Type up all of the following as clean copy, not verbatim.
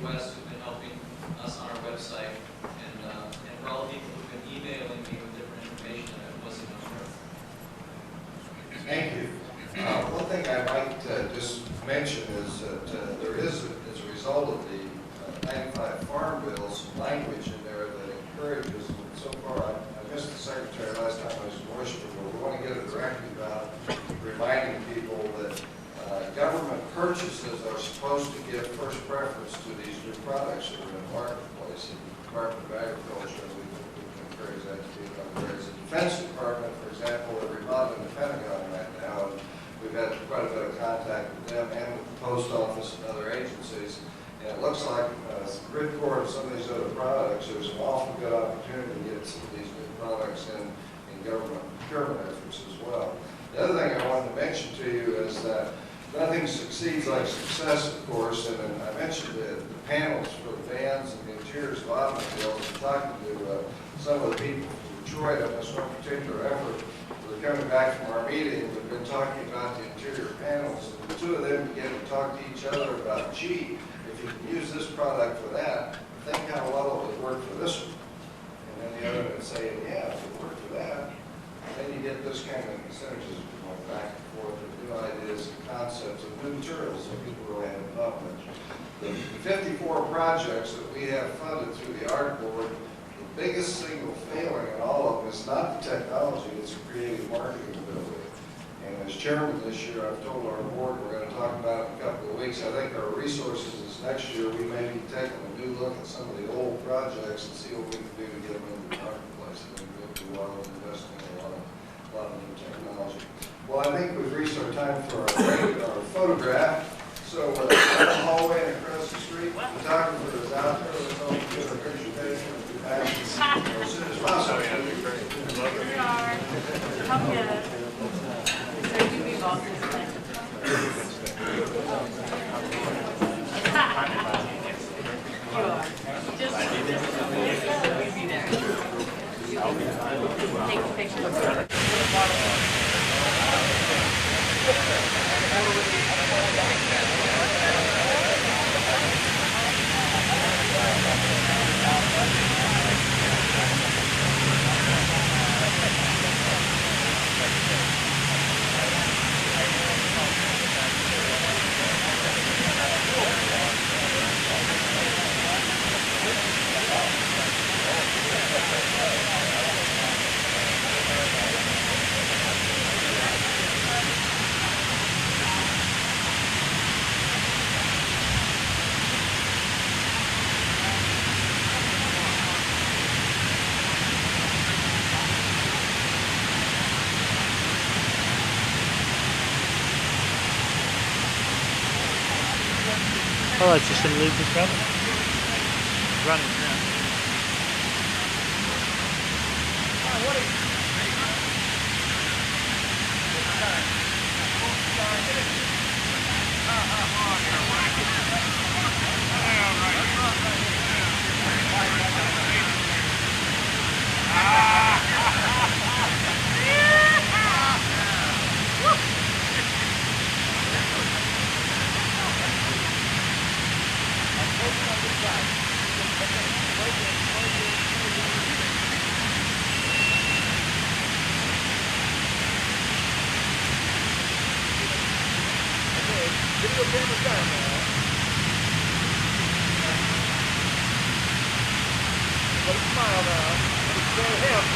West who've been helping us on our website, and for all the people who've been emailing me with different information that I wasn't aware of. Thank you. One thing I might just mention is that there is, as a result of the 95 Farm Bill, some language in there that encourages, and so far I missed the Secretary last time I was in Washington, but we want to get a directive out reminding people that government purchases are supposed to give first preference to these new products that are in the marketplace. The Department of Agriculture, we encourage that to be done. Whereas the Defense Department, for example, they're remodeling the Pentagon right now, and we've had quite a bit of contact with them and with the Post Office and other agencies. And it looks like gridcore of some of these other products, there's an awful good opportunity to get some of these new products in government procurement efforts as well. The other thing I wanted to mention to you is that nothing succeeds like success, of course, and I mentioned the panels for the vans and the interiors of automobiles. I'm talking to some of the people from Detroit on this one particular effort. We're coming back from our meeting. We've been talking about the interior panels, and the two of them began to talk to each other about, gee, if you can use this product for that, think how well it would work for this one. And then the other would say, yeah, if it worked for that, then you get this kind of synergies going back and forth with new ideas and concepts of new materials that people really haven't thought much. The 54 projects that we have funded through the Art Board, the biggest single failing in all of them is not the technology, it's a creative marketing ability. And as chairman this year, I've told our board we're going to talk about it in a couple of weeks. I think our resources is next year we may be taking a new look at some of the old projects and see what we can do to get them into the marketplace. I think we'll do well in investing in a lot of new technology. Well, I think we've reached our time for our photograph. So we're in the hallway and across the street. The photographer is out there. Let's all give a picture taken and be back as soon as possible. Here we are. Come good. So you be bosses. You are. Just we'll be there. Take a picture. Oh, it's just going to leave this running. Running now. Smile now. Industrial Hemp.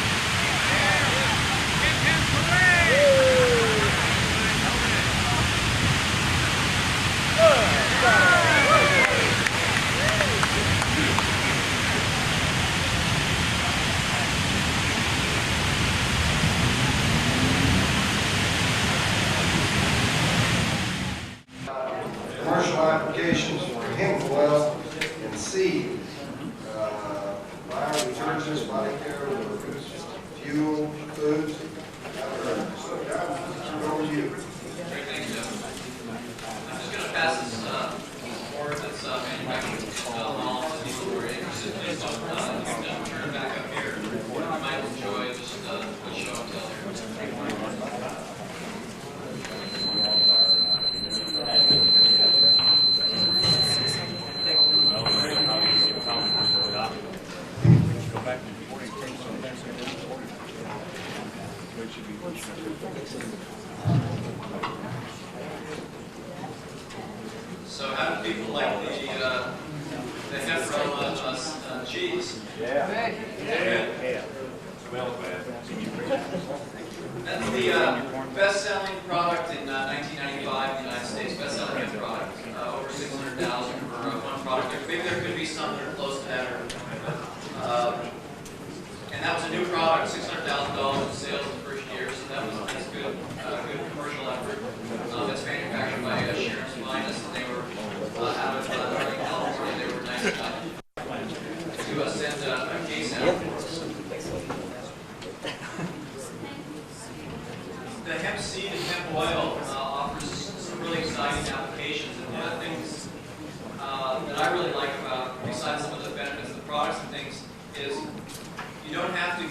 Commercial applications for hemp oil and seed. Biodetergents, body care, fuel, foods. So, John, over to you. Great, thanks, Jeff. I'm just going to pass this board that's manufactured along to people who are interested. Please don't turn it back up here. You might enjoy just a quick show and tell here. people like the hemp cheese. Yeah. Good. Smells bad. That's the best-selling product in 1995 in the United States. Best-selling hemp product, over 600,000 for one product. Maybe there could be some that are close to that. And that was a new product, $600,000 in sales in the first year. So that's good, good commercial effort. It's manufactured by Sharon's Finest, and they were out of Northern California. They were nice enough to send a case out for us. The hemp seed and hemp oil offers some really exciting applications, and one of the things that I really like about, besides some of the benefits of the products and things, is you don't have to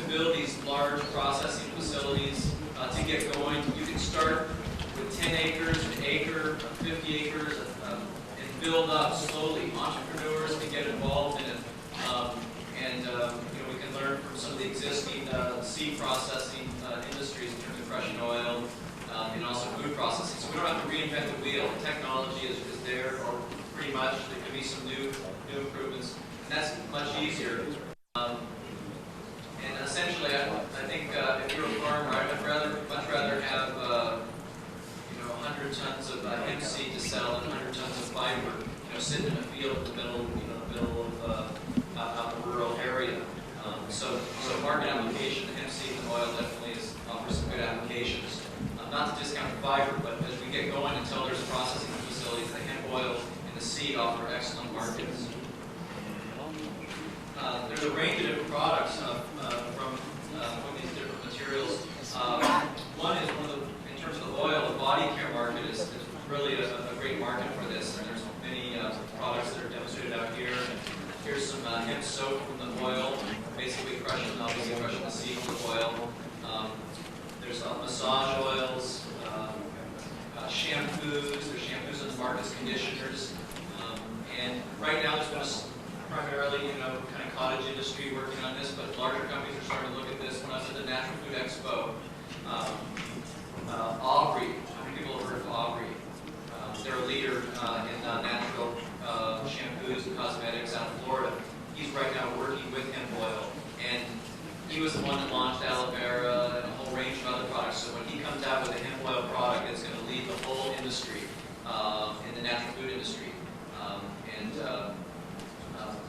build these large processing facilities to get going. You can start with 10 acres, an acre, 50 acres, and build up slowly. Entrepreneurs can get involved in it, and we can learn from some of the existing seed processing industries in terms of crushing oil and also food processing. So we don't have to reinvent the wheel. The technology is there, or pretty much. There could be some new improvements, and that's much easier. And essentially, I think if you're a farmer, I'd much rather have 100 tons of hemp seed to sell than 100 tons of fiber, sitting in a field in the middle of out in a rural area. So market application, the hemp seed and oil definitely offers some good applications. Not to discount the fiber, but as we get going, until there's processing facilities, the hemp oil and the seed offer excellent markets. There's a range of different products from these different materials. One is in terms of the oil, the body care market is really a great market for this. And there's many products that are demonstrated out here. Here's some hemp soap from the oil, basically crushing the seed from the oil. There's massage oils, shampoos. There's shampoos in the markets, conditioners, and right now there's been primarily, kind of cottage industry working on this, but larger companies are starting to look at this. When I was at the Natural Food Expo, Aubrey, how many people have heard of Aubrey? They're a leader in natural shampoos and cosmetics out of Florida. He's right now working with hemp oil, and he was the one that launched aloe vera and a whole range of other products. So when he comes out with a hemp oil product, it's going to lead the whole industry in the natural food industry.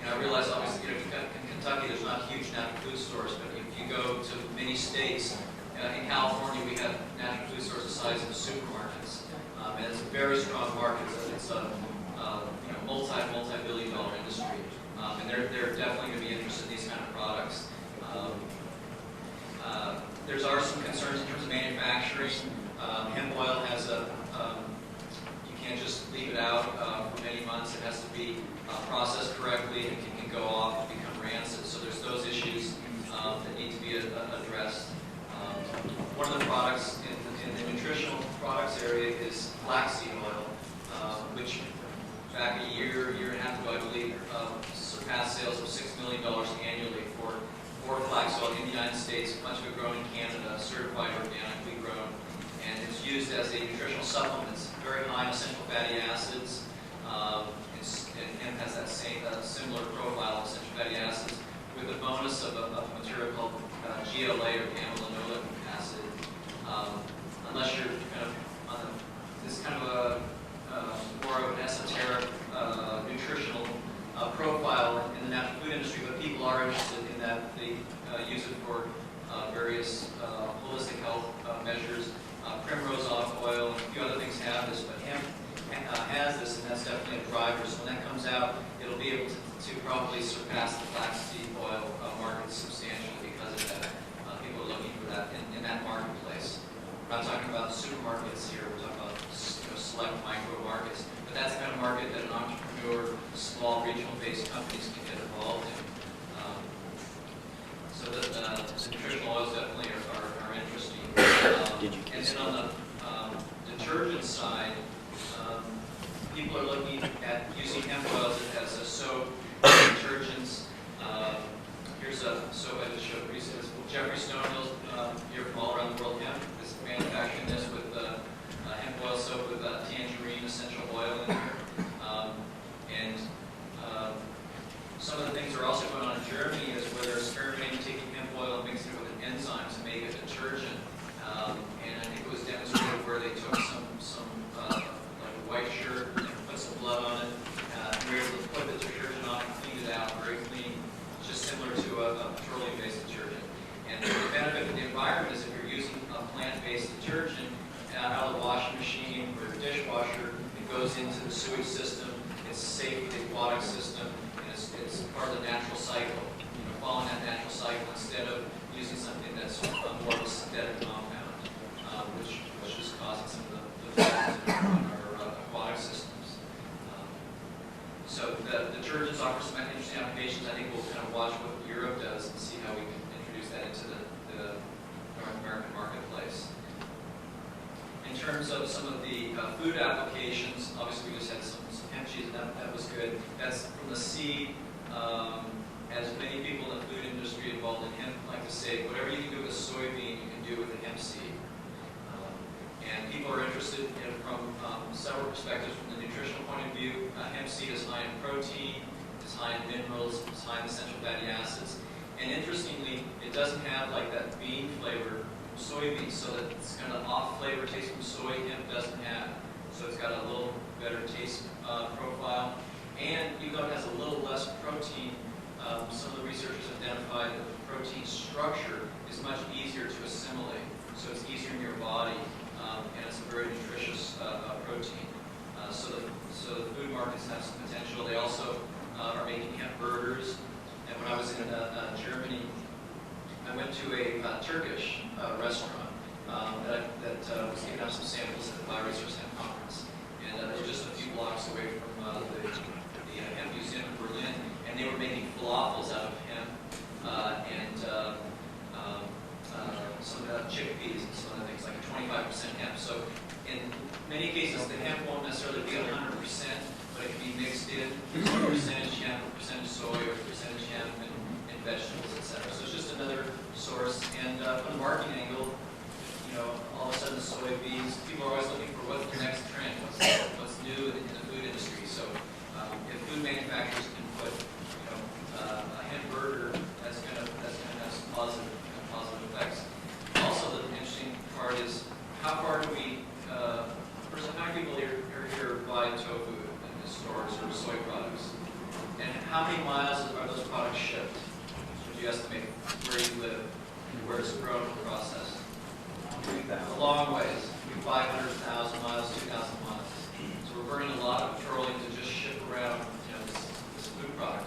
I realize, obviously, in Kentucky, there's not huge natural food stores, but if you go to many states, in California, we have natural food stores the size of supermarkets, and it's a very strong market. It's a multi-billion-dollar industry, and they're definitely going to be interested in these kind of products. There are some concerns in terms of manufacturing. Hemp oil has you can't just leave it out for many months. It has to be processed correctly, and it can go off and become rancid. So there's those issues that need to be addressed. One of the products in the nutritional products area is flaxseed oil, which back a year and a half ago, I believe, surpassed sales of $6 million annually for flax oil in the United States, much of it grown in Canada, certified organically grown, and it's used as a nutritional supplement. It's very high in essential fatty acids. And hemp has that same similar profile of essential fatty acids, with the bonus of a material called GLA, or gamma-linolenic acid. Unless you're kind of on this kind of more of an esoteric nutritional profile in the natural food industry, but people are interested in that. They use it for various holistic health measures. Primrose olive oil and a few other things have this, but hemp has this, and that's definitely a driver. So when that comes out, it'll be able to probably surpass the flaxseed oil market substantially because of that. People are looking for that in that marketplace. We're not talking about supermarkets here. We're talking about select micro markets. But that's the kind of market that an entrepreneur, small regional-based companies can get involved in. So the nutritional oils definitely are interesting. And then on the detergent side, people are looking at using hemp oils as a soap, detergents. Here's a soap I just showed recently. Jeffrey Stonehill's here from all around the world. Hemp is manufacturing this with hemp oil soap with tangerine essential oil in here. So the detergents offer some interesting applications. I think we'll kind of watch what Europe does and see how we can introduce that into the North American marketplace. In terms of some of the food applications, obviously we just had some hemp cheese, and that was good. That's from the seed. As many people in the food industry involved in hemp like to say, whatever you can do with a soybean, you can do with a hemp seed. And people are interested in from several perspectives. From the nutritional point of view, hemp seed is high in protein, it's high in minerals, it's high in essential fatty acids. And interestingly, it doesn't have like that bean flavor from soybeans, so that it's kind of off flavor taste from soy, hemp doesn't have. So it's got a little better taste profile. And even though it has a little less protein, some of the researchers identified that the protein structure is much easier to assimilate. So it's easier in your body, and it's a very nutritious protein. So the food markets have some potential. They also are making hemp burgers. And when I was in Germany, I went to a Turkish restaurant that was giving out some samples at the Bioresource Hemp Conference. And they were just a few blocks away from the Hemp Museum in Berlin. And they were making falafels out of hemp and some chickpeas and some other things, like 25% hemp. So in many cases, the hemp won't necessarily be 100%, but it can be mixed in. So percentage hemp, or percentage soy, or percentage hemp, and vegetables, etc. So it's just another source. And from the marketing angle, you know, all of a sudden soybeans, people are always looking for what's the next trend, what's new in the food industry. So if food manufacturers can put a hemp burger, that's going to have some positive effects. Also, the interesting part is how far do we? First, how many people here buy tofu in the stores or soy products? And how many miles are those products shipped? Would you estimate where you live, where it's grown and processed? A long ways. 500,000 miles, 2,000 miles. So we're burning a lot of petroleum to just ship around, this food product.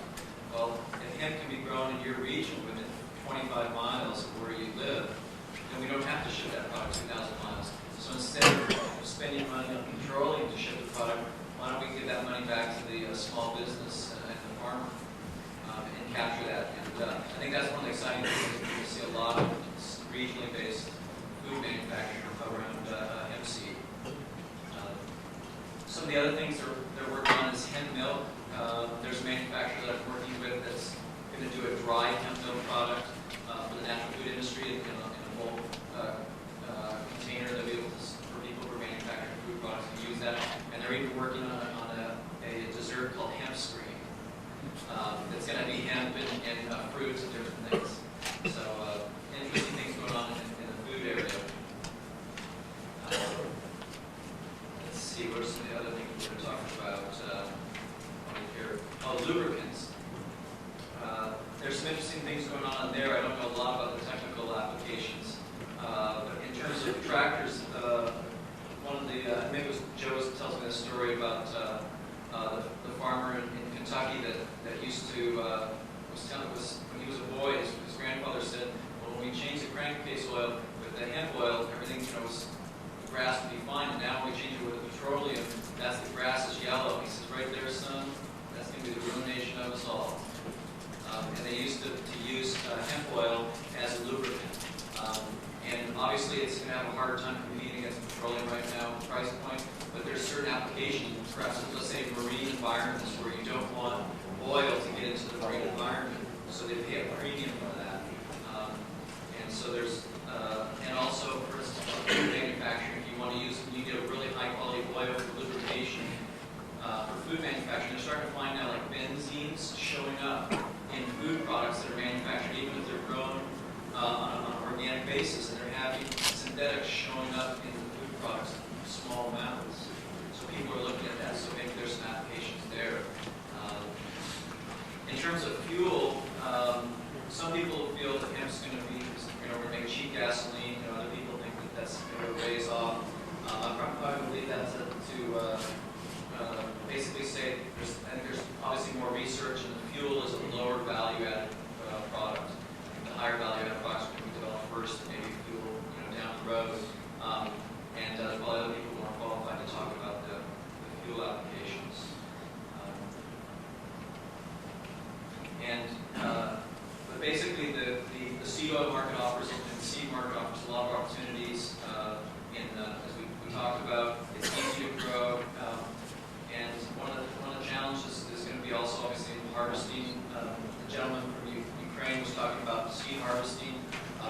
Well, if hemp can be grown in your region within 25 miles of where you live, then we don't have to ship that product 2,000 miles. So instead of spending money on petroleum to ship the product, why don't we give that money back to the small business and the farmer and capture that? And I think that's one of the exciting things. We see a lot of regionally based food manufacturing around hemp seed. Some of the other things they're working on is hemp milk. There's a manufacturer that I'm working with that's going to do a dry hemp milk product for the natural food industry in a bulk container that will be able to, for people who are manufacturing food products to use that. And they're even working on a dessert called hemp screen. That's going to be hemp and fruits and different things. So interesting things going on in the food area. Let's see, what are some of the other things we're talking about here? Oh, lubricants. There's some interesting things going on there. I don't know a lot about the technical applications. But in terms of tractors, one of the, maybe it was Joe tells me this story about the farmer in Kentucky that used to, when he was a boy, his grandfather said, well, when we changed the crankcase oil with the hemp oil, everything, the grass would be fine. And now when we change it with the petroleum, the grass is yellow. He says, right there, son, that's going to be the ruination of us all. And they used to use hemp oil as a lubricant. And obviously it's going to have a harder time competing against petroleum right now at the price point, but there's certain applications, perhaps let's say marine environments where you don't want oil to get into the marine environment, so they pay a premium for that. And so there's, and also for instance, food manufacturing, if you want to use, you get a really high quality oil for lubrication. For food manufacturing, they're starting to find now like benzenes showing up in food products that are manufactured, even if they're grown on an organic basis, and they're having synthetics showing up in the food products in small amounts. So people are looking at that, so maybe there's some applications there. In terms of fuel, some people feel that hemp's going to be, we're going to make cheap gasoline. Other people think that that's going to raise off. I probably believe that to basically say I think there's obviously more research, and the fuel is a lower value-added product. The higher value-added products can be developed first, and maybe fuel down the road. And there's probably other people more qualified to talk about the fuel applications. seed oil market offers and the seed market offers a lot of opportunities. As we talked about, it's easy to grow, and one of the challenges is going to be also obviously harvesting. The gentleman from Ukraine was talking about seed harvesting.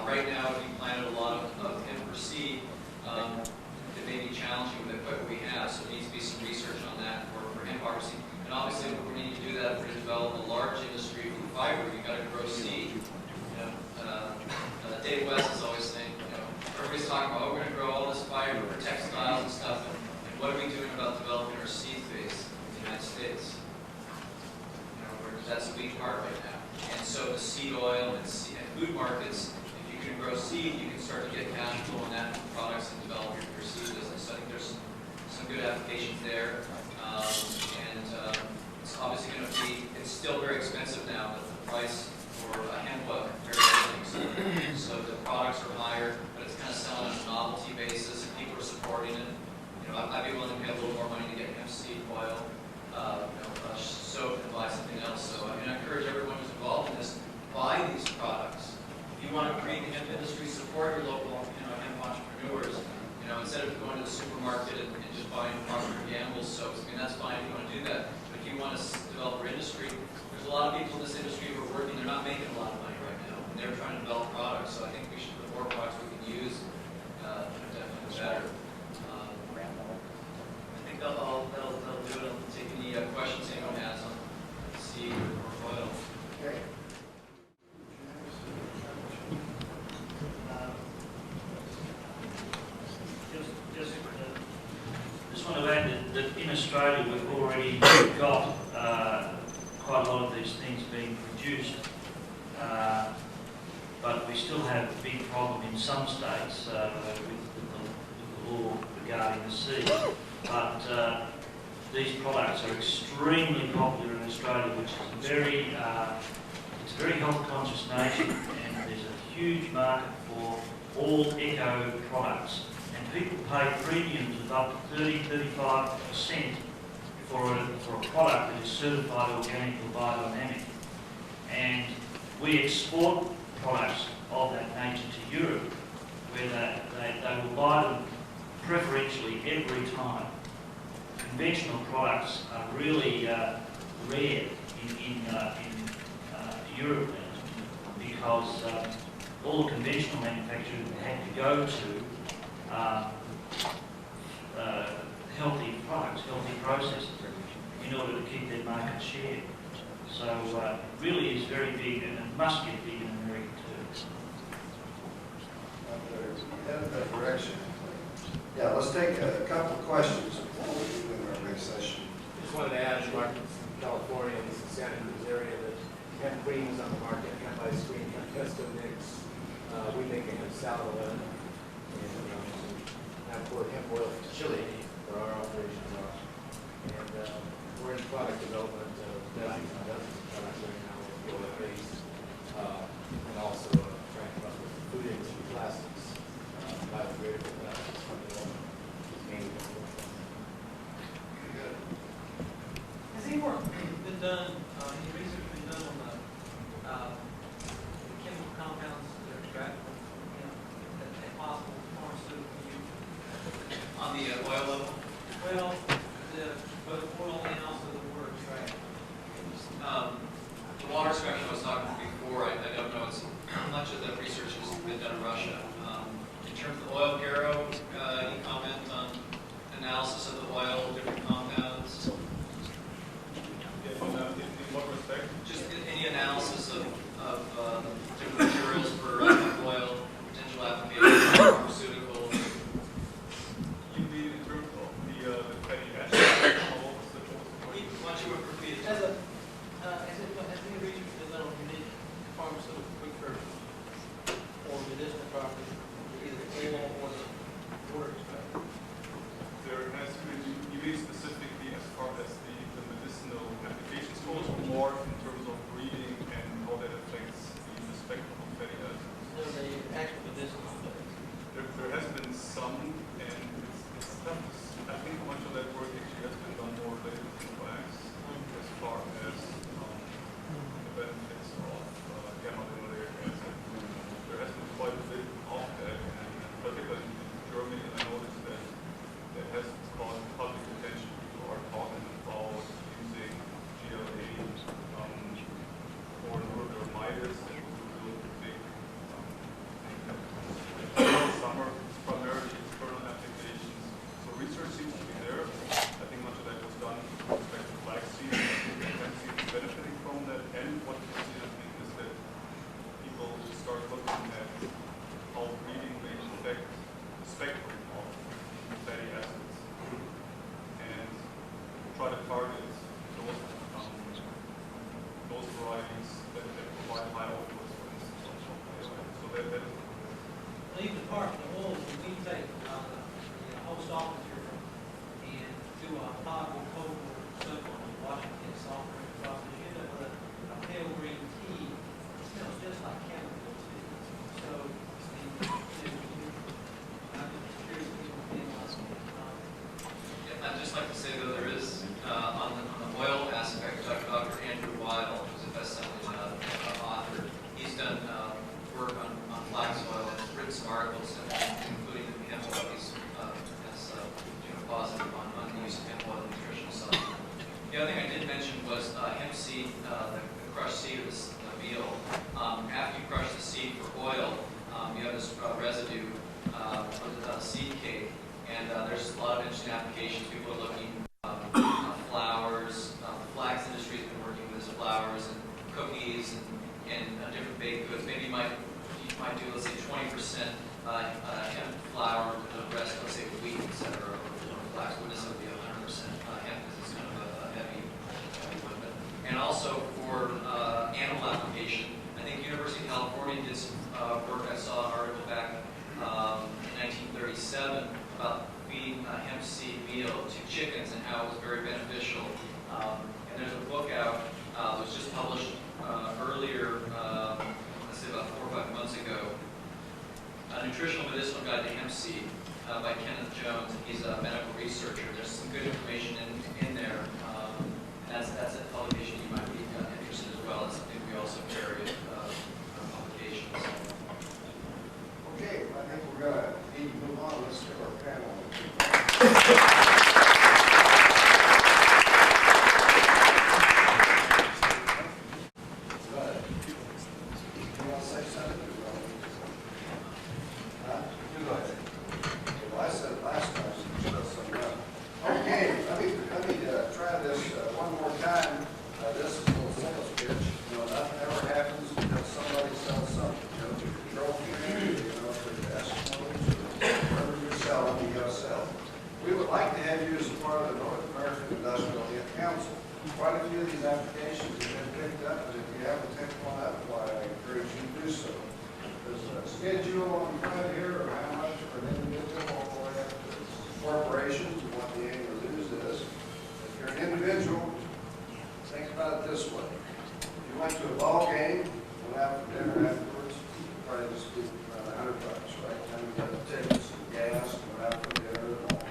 Right now, if you planted a lot of hemp for seed, it may be challenging with the equipment we have, so there needs to be some research on that for hemp harvesting. And obviously, we need to do that to develop a large industry for fiber. You've got to grow seed. Dave West is always saying, everybody's talking about, we're going to grow all this fiber for textiles and stuff, and what are we doing about developing our seed base in the United States? That's a big part right now. And so the seed oil and food markets, if you can grow seed, you can start to get cash flow on that products and develop your seed business. So I think there's some good applications there. It's obviously going to be, it's still very expensive now, but the price for a hemp oil compared to everything. So the products are higher, but it's kind of selling on a novelty basis, and people are supporting it. I'd be willing to pay a little more money to get hemp seed oil, soap, and buy something else. So I encourage everyone who's involved in this, buy these products. If you want to create the hemp industry, support your local, hemp entrepreneurs. Instead of going to the supermarket and just buying Procter & Gamble's soaps, that's fine if you want to do that. But if you want to develop your industry, there's a lot of people in this industry who are working, they're not making a lot of money right now, and they're trying to develop products. So I think we should put more products we can use, definitely better. I think they'll do it. I'll take any questions anyone has on seed or oil. Okay. Just want to add that in Australia we've already got quite a lot of these things being produced, but we still have a big problem in some states with the law regarding the seed. But these products are extremely popular in Australia, which is it's a very health conscious nation, and there's a huge market for all eco products. And people pay premiums of up to 30-35% for a product that is certified organic or biodynamic. And we export products of that nature to Europe, where they will buy them preferentially every time. Conventional products are really rare in Europe because all the conventional manufacturers had to go to healthy products, healthy processes in order to keep their market share. So it really is very big, and it must get big in America too. Headed that direction. Yeah, let's take a couple of questions before we begin our big session. Just wanted to add, Mark, from California, this is Santa Cruz area, that hemp cream is on the market, hemp ice cream, hemp pesto mix. We make a hemp salad oil, and I've poured hemp oil to Chile for our operation. And we're in product development of dozens and dozens of products right now with oil base, and also trying to come up with food industry plastics, biodegradable plastics from the oil. Mainly Has any work been done, any research been done on the chemical compounds that are extracted from, that possible pharmaceutical use? On the oil level? Well, both oil and also the water extraction. The water extraction I was talking about before, I don't know how much of the research has been done in Russia. In terms of the oil bureau, any comment on analysis of the oil, different compounds? In what respect? Just any analysis of different materials for oil, potential applications, pharmaceuticals. In the group of the fatty leave the Department of Oil, when we take the host office here and do a potable cold water soap on the Washington soft drink process, you end up with a pale green tea. It smells just like chemical tea. So, I'm just curious if people think I'd just like to say though there is on the oil aspect, Dr. Andrew Weil, who's a best-selling author. He's done work on flax oil and written some articles, including the hemp oil. He's positive on the use of hemp oil in nutritional supplement. The other thing I did mention was hemp seed, the crushed seed of the meal. After you crush the seed for oil, you have this residue for the seed cake. And there's a lot of interesting applications. People are looking at flours. The flax industry has been working with this flours and cookies and different baked goods. Maybe you might do, let's say, 20% hemp flour, the rest, let's say, wheat, etc., or flax. Wouldn't necessarily be 100% hemp because it's kind of a heavy one. And also for animal application, I think University of California did some work. I saw an article back in 1937 about feeding hemp seed meal to chickens and how it was very beneficial. And there's a book out that was just published earlier, let's say about 4 or 5 months ago, A Nutritional Medicinal Guide to Hemp Seed by Kenneth Jones. He's a medical researcher. There's some good information in there. And that's a publication you might be interested as well. It's something we also carry publications. Okay, I think we're going to need to move on. Let's get our panel. You want to say something? Huh? You go ahead. Well, I said it last time, so you should have something else. Okay, let me try this one more time. This is a little sales pitch. Nothing ever happens because somebody sells something. To control community, for decimals, whatever you're selling, you got to sell. We would like to have you as a part of the North American Industrial Hemp Council. Quite a few of these applications have been picked up, and if you haven't picked one up, why I encourage you to do so. There's a schedule on the front here of how much for an individual all the way up to corporations and what the annual dues is. If you're an individual, think about it this way. If you went to a ball game, went out for dinner afterwards, you'd probably just be around $100, right? Then you got the tickets and gas and went out for dinner and all.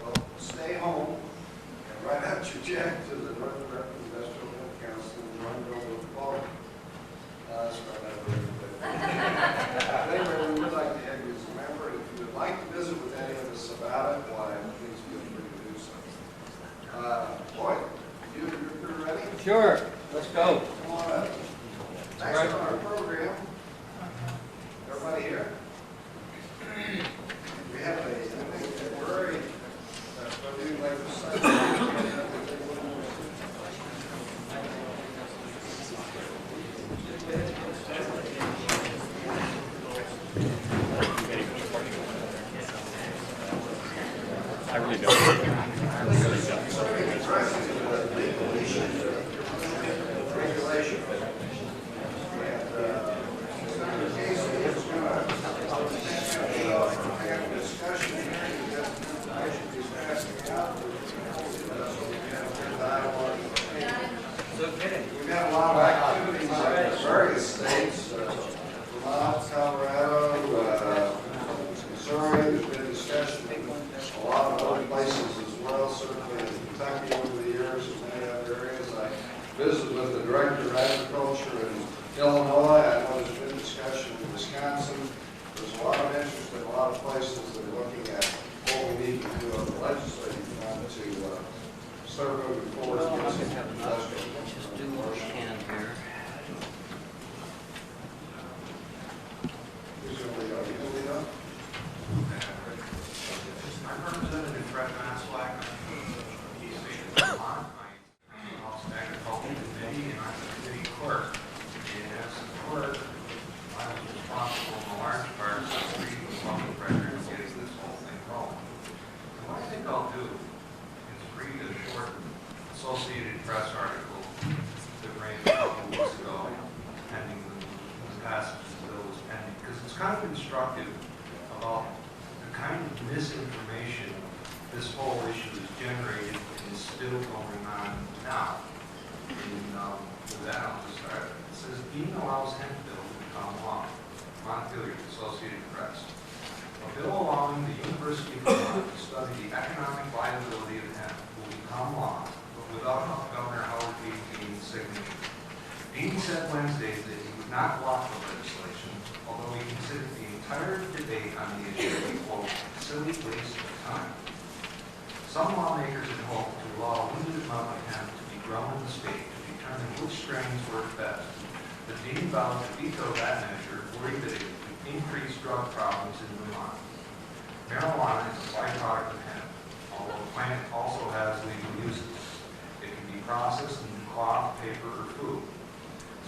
Well, stay home and write out your check to the North American Industrial Hemp Council and run it over the ball game. That's right out there. Anyway, we would like to have you as a member. If you would like to visit with any of us about it, why, please feel free to do so. Boy, you're ready? Sure, let's go. Come on up. Next on our program, everybody here? We have a temporary new legislation. I really don't. I really don't. Regulation. Discussion we've had a lot of activities in various states, Vermont, Colorado, Missouri. There's been discussion in a lot of other places as well, certainly in Kentucky over the years and many other areas. I visited with the Director of Agriculture in Illinois. I know there's been discussion in Wisconsin. There's a lot of interest in a lot of places that are looking at what we need to do on the legislative front to start moving forward. Just do what we can here. Who's going to lead off? You going to lead off? I'm Representative Fred Maslak. He's the Vermont. I'm also Agriculture Committee, and I'm the committee clerk. And as the clerk, I was responsible in large part for reading the public record and getting this whole thing rolling. And what I think I'll do is read a short Associated Press article with that, I'll just start. It says, Dean allows hemp bill to become law. Montpelier, Associated Press. A bill allowing the University of Vermont to study the economic viability of hemp will become law, but without Governor Howard B. Dean's signature. Dean said Wednesday that he would not block the legislation, although he considered the entire debate on the issue a, quote, silly waste of time. Some lawmakers had hoped to allow a limited amount of hemp to be grown in the state to determine which strains work best. But Dean vowed to veto that measure, worried that it would increase drug problems in Vermont. Marijuana is a byproduct of hemp, although the plant also has legal uses. It can be processed into cloth, paper, or food.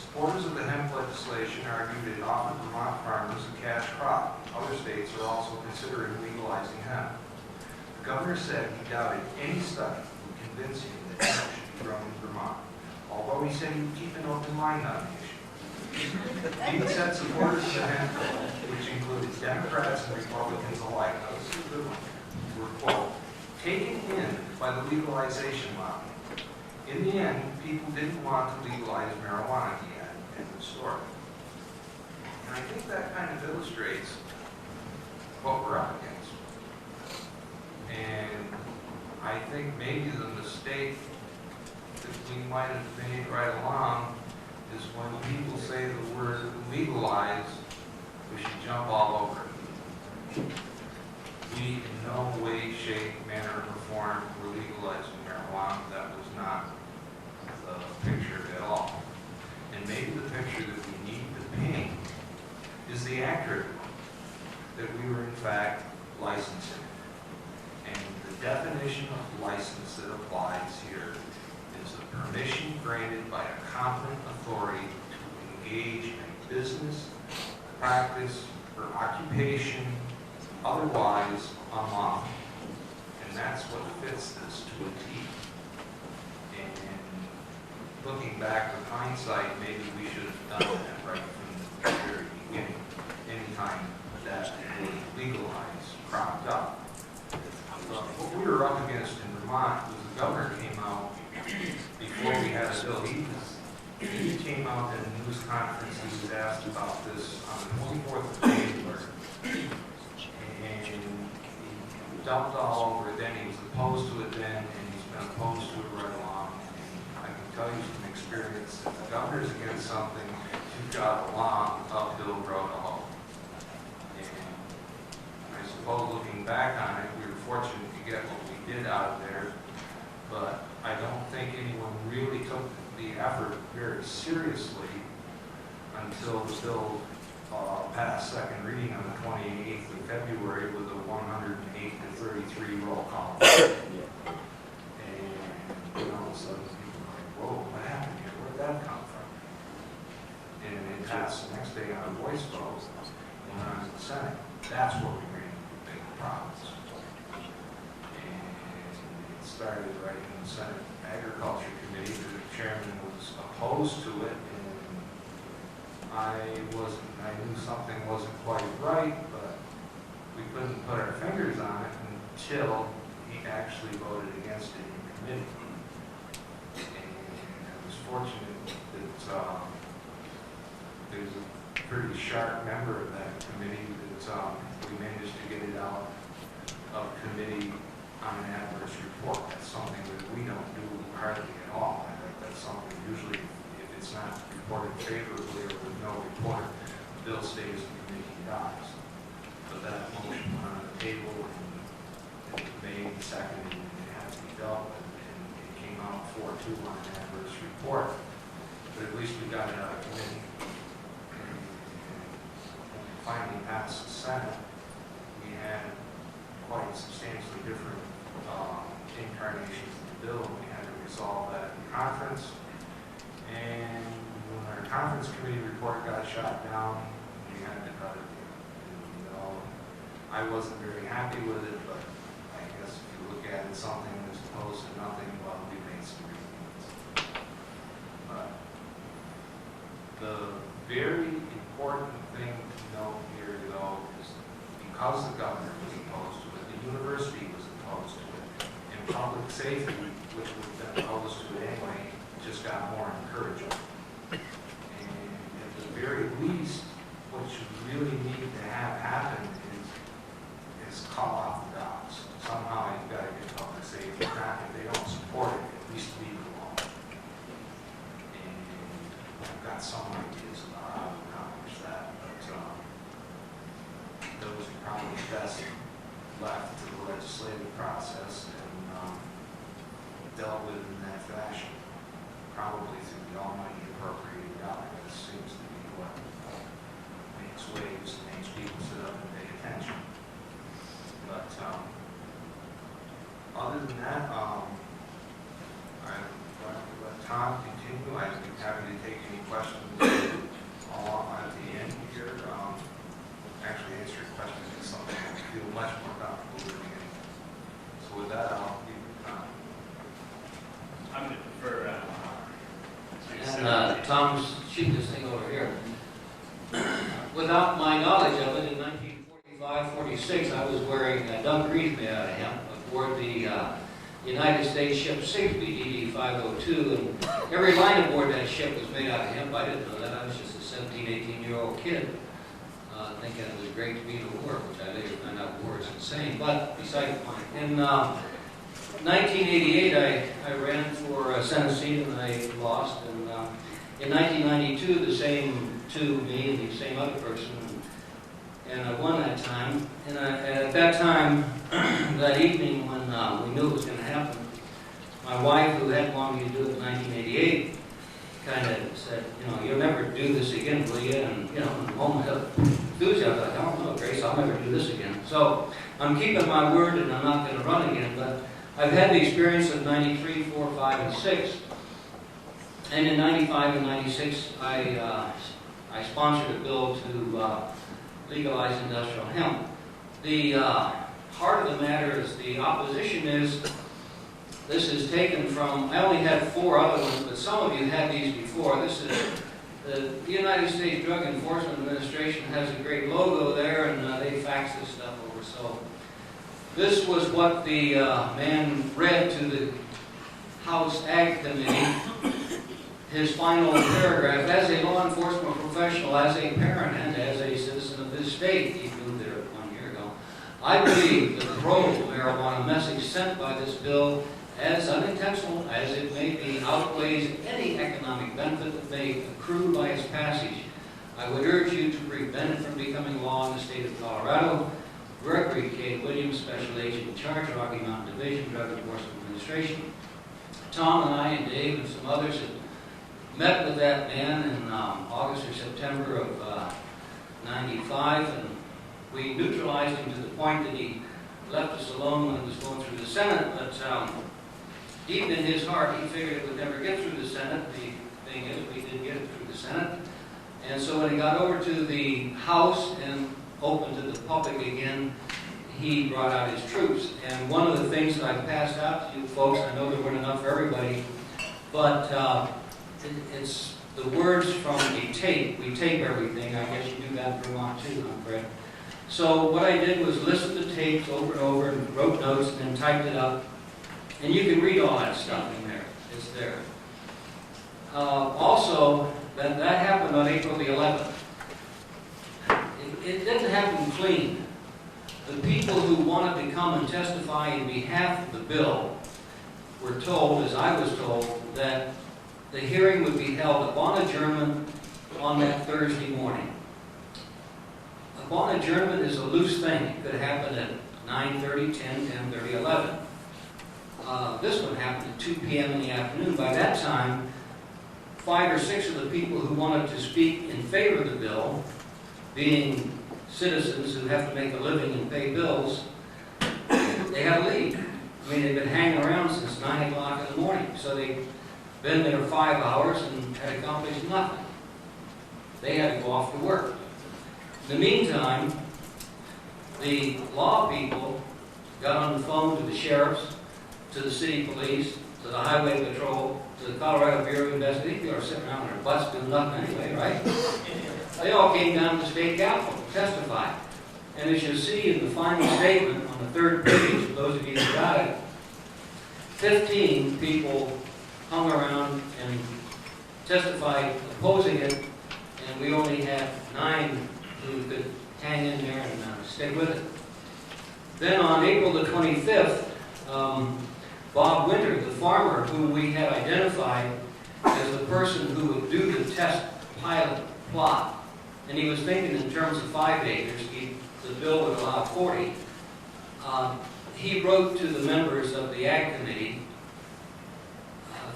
Supporters of the hemp legislation argued it offered Vermont farmers a cash crop. Other states are also considering legalizing hemp. The governor said he doubted any study would convince him that hemp should be grown in Vermont, although he said he would keep an open mind on the issue. He said supporters of the hemp bill, which included Democrats and Republicans alike, were, quote, taken in by the legalization lobby. In the end, people didn't want to legalize marijuana yet, end of story. And I think that kind of illustrates what we're up against. And I think maybe the mistake that we might have made right along is when people say the word legalize, we should jump all over it. We in no way, shape, manner, or form were legalizing marijuana. That was not the picture at all. And maybe the picture that we need to paint is the accurate one, that we were in fact licensing. And the definition of license that applies here is a permission granted by a competent authority to engage in business, practice, or occupation otherwise unlawful. And that's what fits this to a T. And looking back with hindsight, maybe we should have done that right from the very beginning, anytime that the legalized cropped up. What we were up against in Vermont was the governor came out before we had a bill. He came out at a news conference. He was asked about this on the 24th of January. And he dumped all over it then. He was opposed to it then, and he's been opposed to it right along. And I can tell you from experience, if the governor's against something, you've got a long uphill road to hoe. And I suppose looking back on it, we were fortunate to get what we did out of there, but I don't think anyone really took the effort very seriously until the bill passed second reading on the 28th of February with a 108 to 33 roll call. And all of a sudden people were like, whoa, what happened here? Where did that come from? And it passed the next day on a voice vote and on the Senate. That's where we ran into big problems. And it started right in the Senate Agriculture Committee. The chairman was opposed to it, and I knew something wasn't quite right, but we couldn't put our fingers on it until he actually voted against it in committee. And I was fortunate that there's a pretty sharp member of that committee that we managed to get it out of committee on an adverse report. That's something that we don't do hardly at all. I think that's something usually, if it's not reported favorably or with no report, the bill stays in committee and dies. But that motion went on the table and it was made, seconded, and it had to be dealt with. And it came out 4-2 on an adverse report. But at least we got it out of committee. And when it finally passed the Senate, we had quite substantially different incarnations of the bill. We had to resolve that in conference. And when our conference committee report got shot down, we had to cut it. I wasn't very happy with it, but I guess if you look at it, something as opposed to nothing, well, we made some agreements. But the very important thing to note here, though, is because the governor was opposed to it, the university was opposed to it, and public safety, which would have been opposed to it anyway, just got more encouraging. And at the very least, what you really need to have happen is call out the dogs. Somehow you've got to get public safety back. If they don't support it, at least leave it alone. And I've got some ideas about how to accomplish that, but those are probably best left to the legislative process and dealt with in that fashion, probably through the almighty appropriated dollar. This seems to be what makes waves and makes people sit up and pay attention. But other than that, I'm going to let Tom continue. I'd be happy to take any questions along at the end here. Actually, answer your questions is something I feel much more comfortable doing. So with that, I'll give you Tom. I'm going to prefer. And Tom's shoot this thing over here. Without my knowledge of it, in 1945-46, I was wearing a Dungarees made out of hemp aboard the United States ship 6 BDD 502, and every line aboard that ship was made out of hemp. I didn't know that. I was just a 17, 18-year-old kid, thinking it was great to be in a war, which I later found out war is insane. But besides the point, in 1988, I ran for a Senate seat and I lost. And in 1992, the same two, me and the same other person, and I won that time. And at that time, that evening when we knew it was going to happen, my wife, who had wanted me to do it in 1988, kind of said, you know, you'll never do this again, will you? And, you know, in the moment of enthusiasm, I thought, I don't know, Grace, I'll never do this again. So I'm keeping my word and I'm not going to run again, but I've had the experience of 93, 4, 5, and 6. And in 95 and 96, I sponsored a bill to legalize industrial hemp. The heart of the matter is the opposition is, this is taken from, I only had 4 other ones, but some of you had these before. This is, the United States Drug Enforcement Administration has a great logo there, and they fax this stuff over. So this was what the man read to the House Ag Committee, his final paragraph. As a law enforcement professional, as a parent, and as a citizen of this state, he moved there 1 year ago, I believe the pro-marijuana message sent by this bill, as unintentional as it may be, outweighs any economic benefit that may accrue by its passage. I would urge you to prevent it from becoming law in the state of Colorado. Gregory K. Williams, Special Agent in Charge, Rocky Mountain Division, Drug Enforcement Administration. Tom and I and Dave and some others had met with that man in August or September of 95, and we neutralized him to the point that he left us alone when it was going through the Senate, but deep in his heart, he figured it would never get through the Senate. The thing is, we did get it through the Senate. And so when he got over to the House and open to the public again, he brought out his troops. And one of the things that I passed out to you folks, I know there weren't enough for everybody, but it's the words from a tape. We tape everything. I guess you do that in Vermont too, huh, Fred? So what I did was listen to tapes over and over and wrote notes and then typed it up. And you can read all that stuff in there. It's there. Also, that happened on April the 11th. It didn't happen clean. The people who wanted to come and testify in behalf of the bill were told, as I was told, that the hearing would be held upon adjournment on that Thursday morning. Upon adjournment is a loose thing. It could happen at 9:30, 10, 10:30, 11. This one happened at 2 p.m. in the afternoon. By that time, 5 or 6 of the people who wanted to speak in favor of the bill, being citizens who have to make a living and pay bills, they had to leave. I mean, they've been hanging around since 9 o'clock in the morning. So they've been there 5 hours and had accomplished nothing. They had to go off to work. In the meantime, the law people got on the phone to the sheriffs, to the city police, to the highway patrol, to the Colorado Bureau of Investigation. People are sitting around on their butts doing nothing anyway, right? They all came down to the state capitol to testify. And as you see in the final statement on the 3rd page, for those of you who got it, 15 people hung around and testified opposing it, and we only had 9 who could hang in there and stick with it. Then on April the 25th, Bob Winter, the farmer whom we had identified as the person who would do the test pilot plot, and he was thinking in terms of 5 acres, the bill would allow 40. He wrote to the members of the Ag Committee.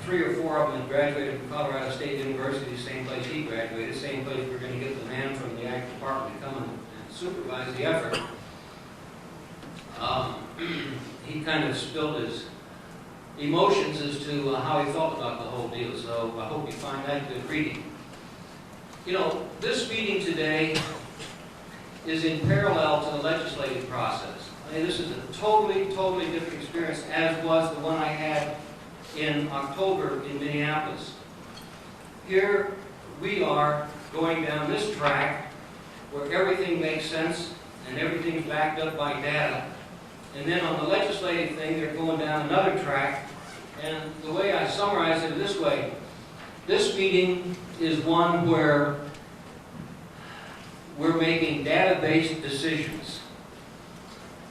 3 or 4 of them had graduated from Colorado State University, the same place he graduated, same place we're going to get the man from the Ag Department to come and supervise the effort. He kind of spilled his emotions as to how he felt about the whole deal, so I hope you find that good reading. You know, this meeting today is in parallel to the legislative process. I mean, this is a totally different experience, as was the one I had in October in Minneapolis. Here we are going down this track where everything makes sense and everything's backed up by data. And then on the legislative thing, they're going down another track. And the way I summarize it this way, this meeting is one where we're making data-based decisions.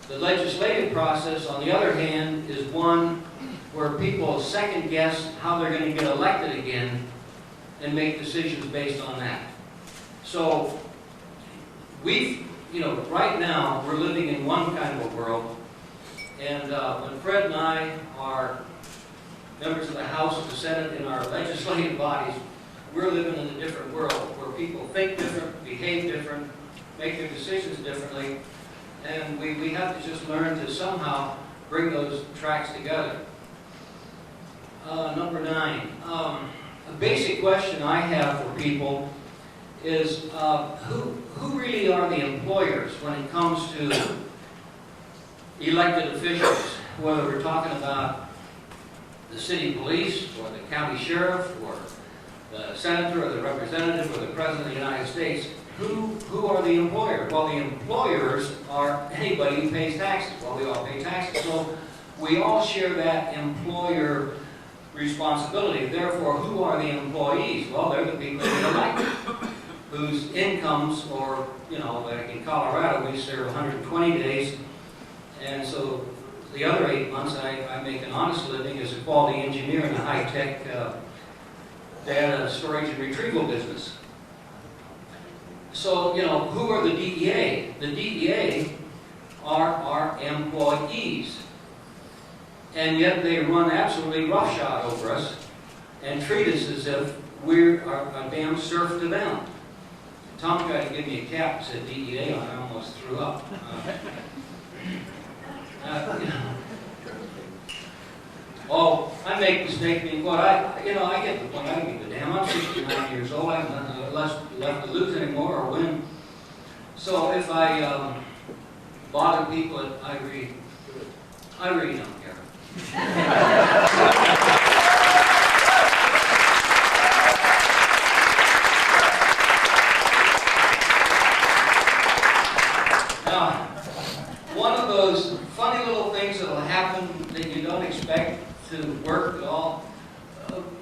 The legislative process, on the other hand, is one where people second guess how they're going to get elected again and make decisions based on that. So right now we're living in one kind of a world, and when Fred and I are members of the House, the Senate, and our legislative bodies, we're living in a different world where people think different, behave different, make their decisions differently, and we have to just learn to somehow bring those tracks together. Number 9. A basic question I have for people is who really are the employers when it comes to elected officials, whether we're talking about the city police or the county sheriff or the senator or the representative or the president of the United States. Who are the employer? Well, the employers are anybody who pays taxes. Well, we all pay taxes, so we all share that employer responsibility. Therefore, who are the employees? Well, they're the people that are elected, whose incomes, or, like in Colorado, we serve 120 days, and so the other 8 months I make an honest living as a quality engineer in a high-tech data storage and retrieval business. So, who are the DEA? The DEA are our employees. And yet they run absolutely roughshod over us and treat us as if we're a damn serf to them. Tom tried to give me a cap that said DEA on it. I almost threw up. Oh, I make mistakes being what I get the point. I don't give a damn. I'm 69 years old. I have nothing left to lose anymore or win. So if I bother people, I really don't care. Now, one of those funny little things that will happen that you don't expect to work at all,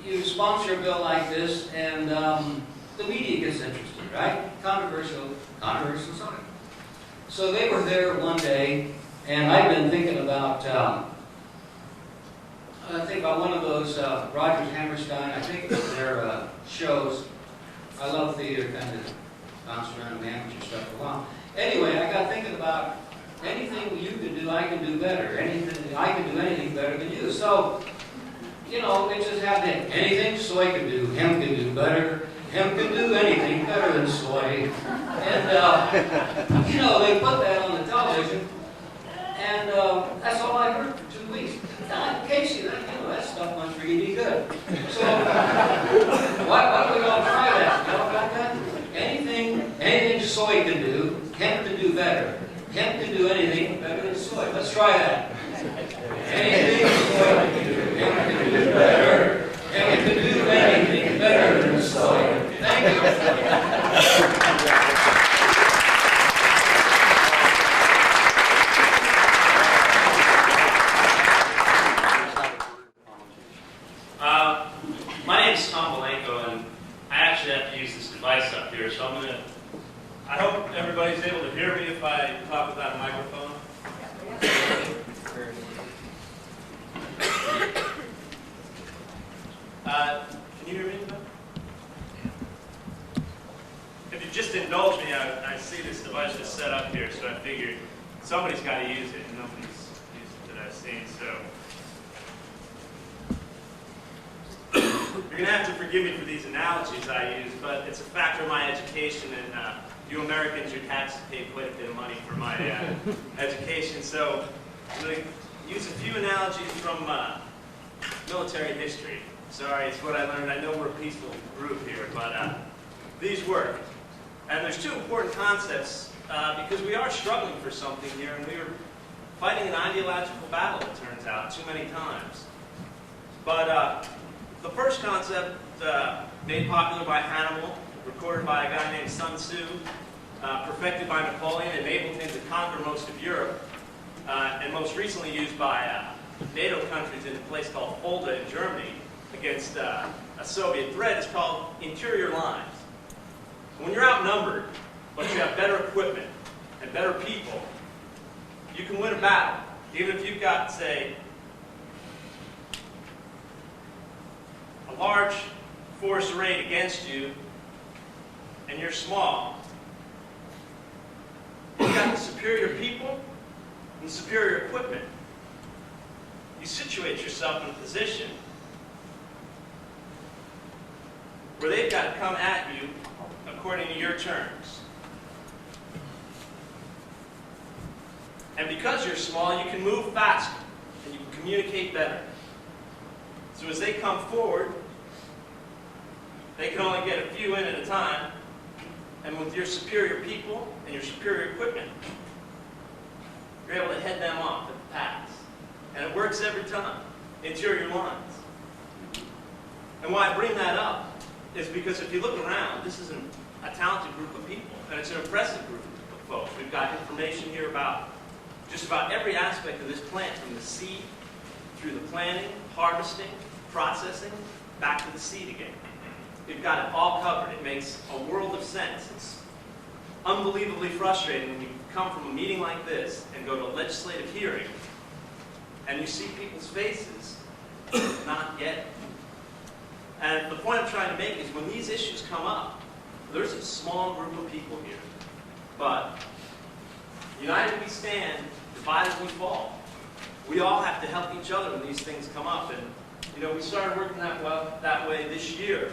you sponsor a bill like this, and the media gets interested, right? Controversial subject. So they were there one day, and I've been thinking about one of those Rodgers Hammerstein, I think their shows. I love theater, kind of bounce around and amateur stuff for a while. Anyway, I got thinking about anything you can do, I can do better. I can do anything better than you. So, it just happened. Anything soy can do, hemp can do better. Hemp can do anything better than soy. And, they put that on the television. And that's all I heard for 2 weeks. Casey, that stuff must really be good. So, why don't we all try that? Y'all got that? Anything soy can do, hemp can do better. Hemp can do anything better than soy. Let's try that. Anything soy can do, hemp can do better. Hemp can do anything better than soy. Thank you. My name is actually have to use this device up here, so I'm gonna. I hope everybody's able to hear me if I talk without a microphone. Can you hear me? If you just indulge me, I see this device is set up here, so I figured somebody's got to use it, and nobody's used it that I've seen, so. You're going to have to forgive me for these analogies I use, but it's a factor of my education, and you Americans, your taxes pay quite a bit of money for my education, so I'm going to use a few analogies from military history. Sorry, it's what I learned. I know we're a peaceful group here, but these work. And there's two important concepts, because we are struggling for something here, and we are fighting an ideological battle, it turns out, too many times. But the first concept, made popular by Hannibal, recorded by a guy named Sun Tzu, perfected by Napoleon, enabled him to conquer most of Europe, and most recently used by NATO countries in a place called Fulda in Germany against a Soviet threat, is called interior lines. When you're outnumbered, but you have better equipment and better people, you can win a battle. Even if you've got, say, a large force arrayed against you, and you're small, you've got the superior people and superior equipment. You situate yourself in a position where they've got to come at you according to your terms. And because you're small, you can move faster and you can communicate better. So as they come forward, they can only get a few in at a time, and with your superior people and your superior equipment, you're able to head them off at the pass. And it works every time. Interior lines. And why I bring that up is because if you look around, this is a talented group of people, and it's an impressive group of folks. We've got information here about just about every aspect of this plant, from the seed through the planting, harvesting, processing, back to the seed again. We've got it all covered. It makes a world of sense. It's unbelievably frustrating when you come from a meeting like this and go to a legislative hearing and you see people's faces not get it. And the point I'm trying to make is when these issues come up, there's a small group of people here, but united we stand, divided we fall. We all have to help each other when these things come up. And you know, we started working that way this year.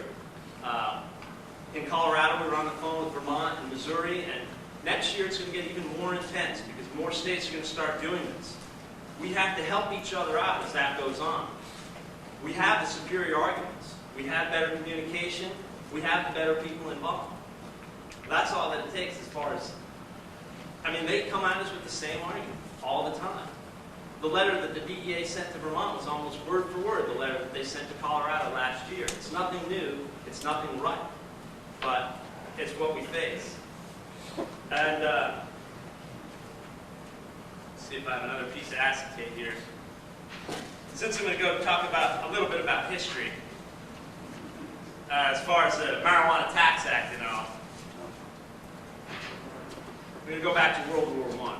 In Colorado, we were on the phone with Vermont and Missouri, and next year it's going to get even more intense because more states are going to start doing this. We have to help each other out as that goes on. We have the superior arguments. We have better communication. We have the better people involved. That's all that it takes as far as, I mean, they come at us with the same argument all the time. The letter that the DEA sent to Vermont was almost word for word the letter that they sent to Colorado last year. It's nothing new. It's nothing right. But it's what we face. And let's see if I have another piece of acetate here. Since I'm going to go talk about a little bit about history, as far as the Marijuana Tax Act and all, I'm going to go back to World War I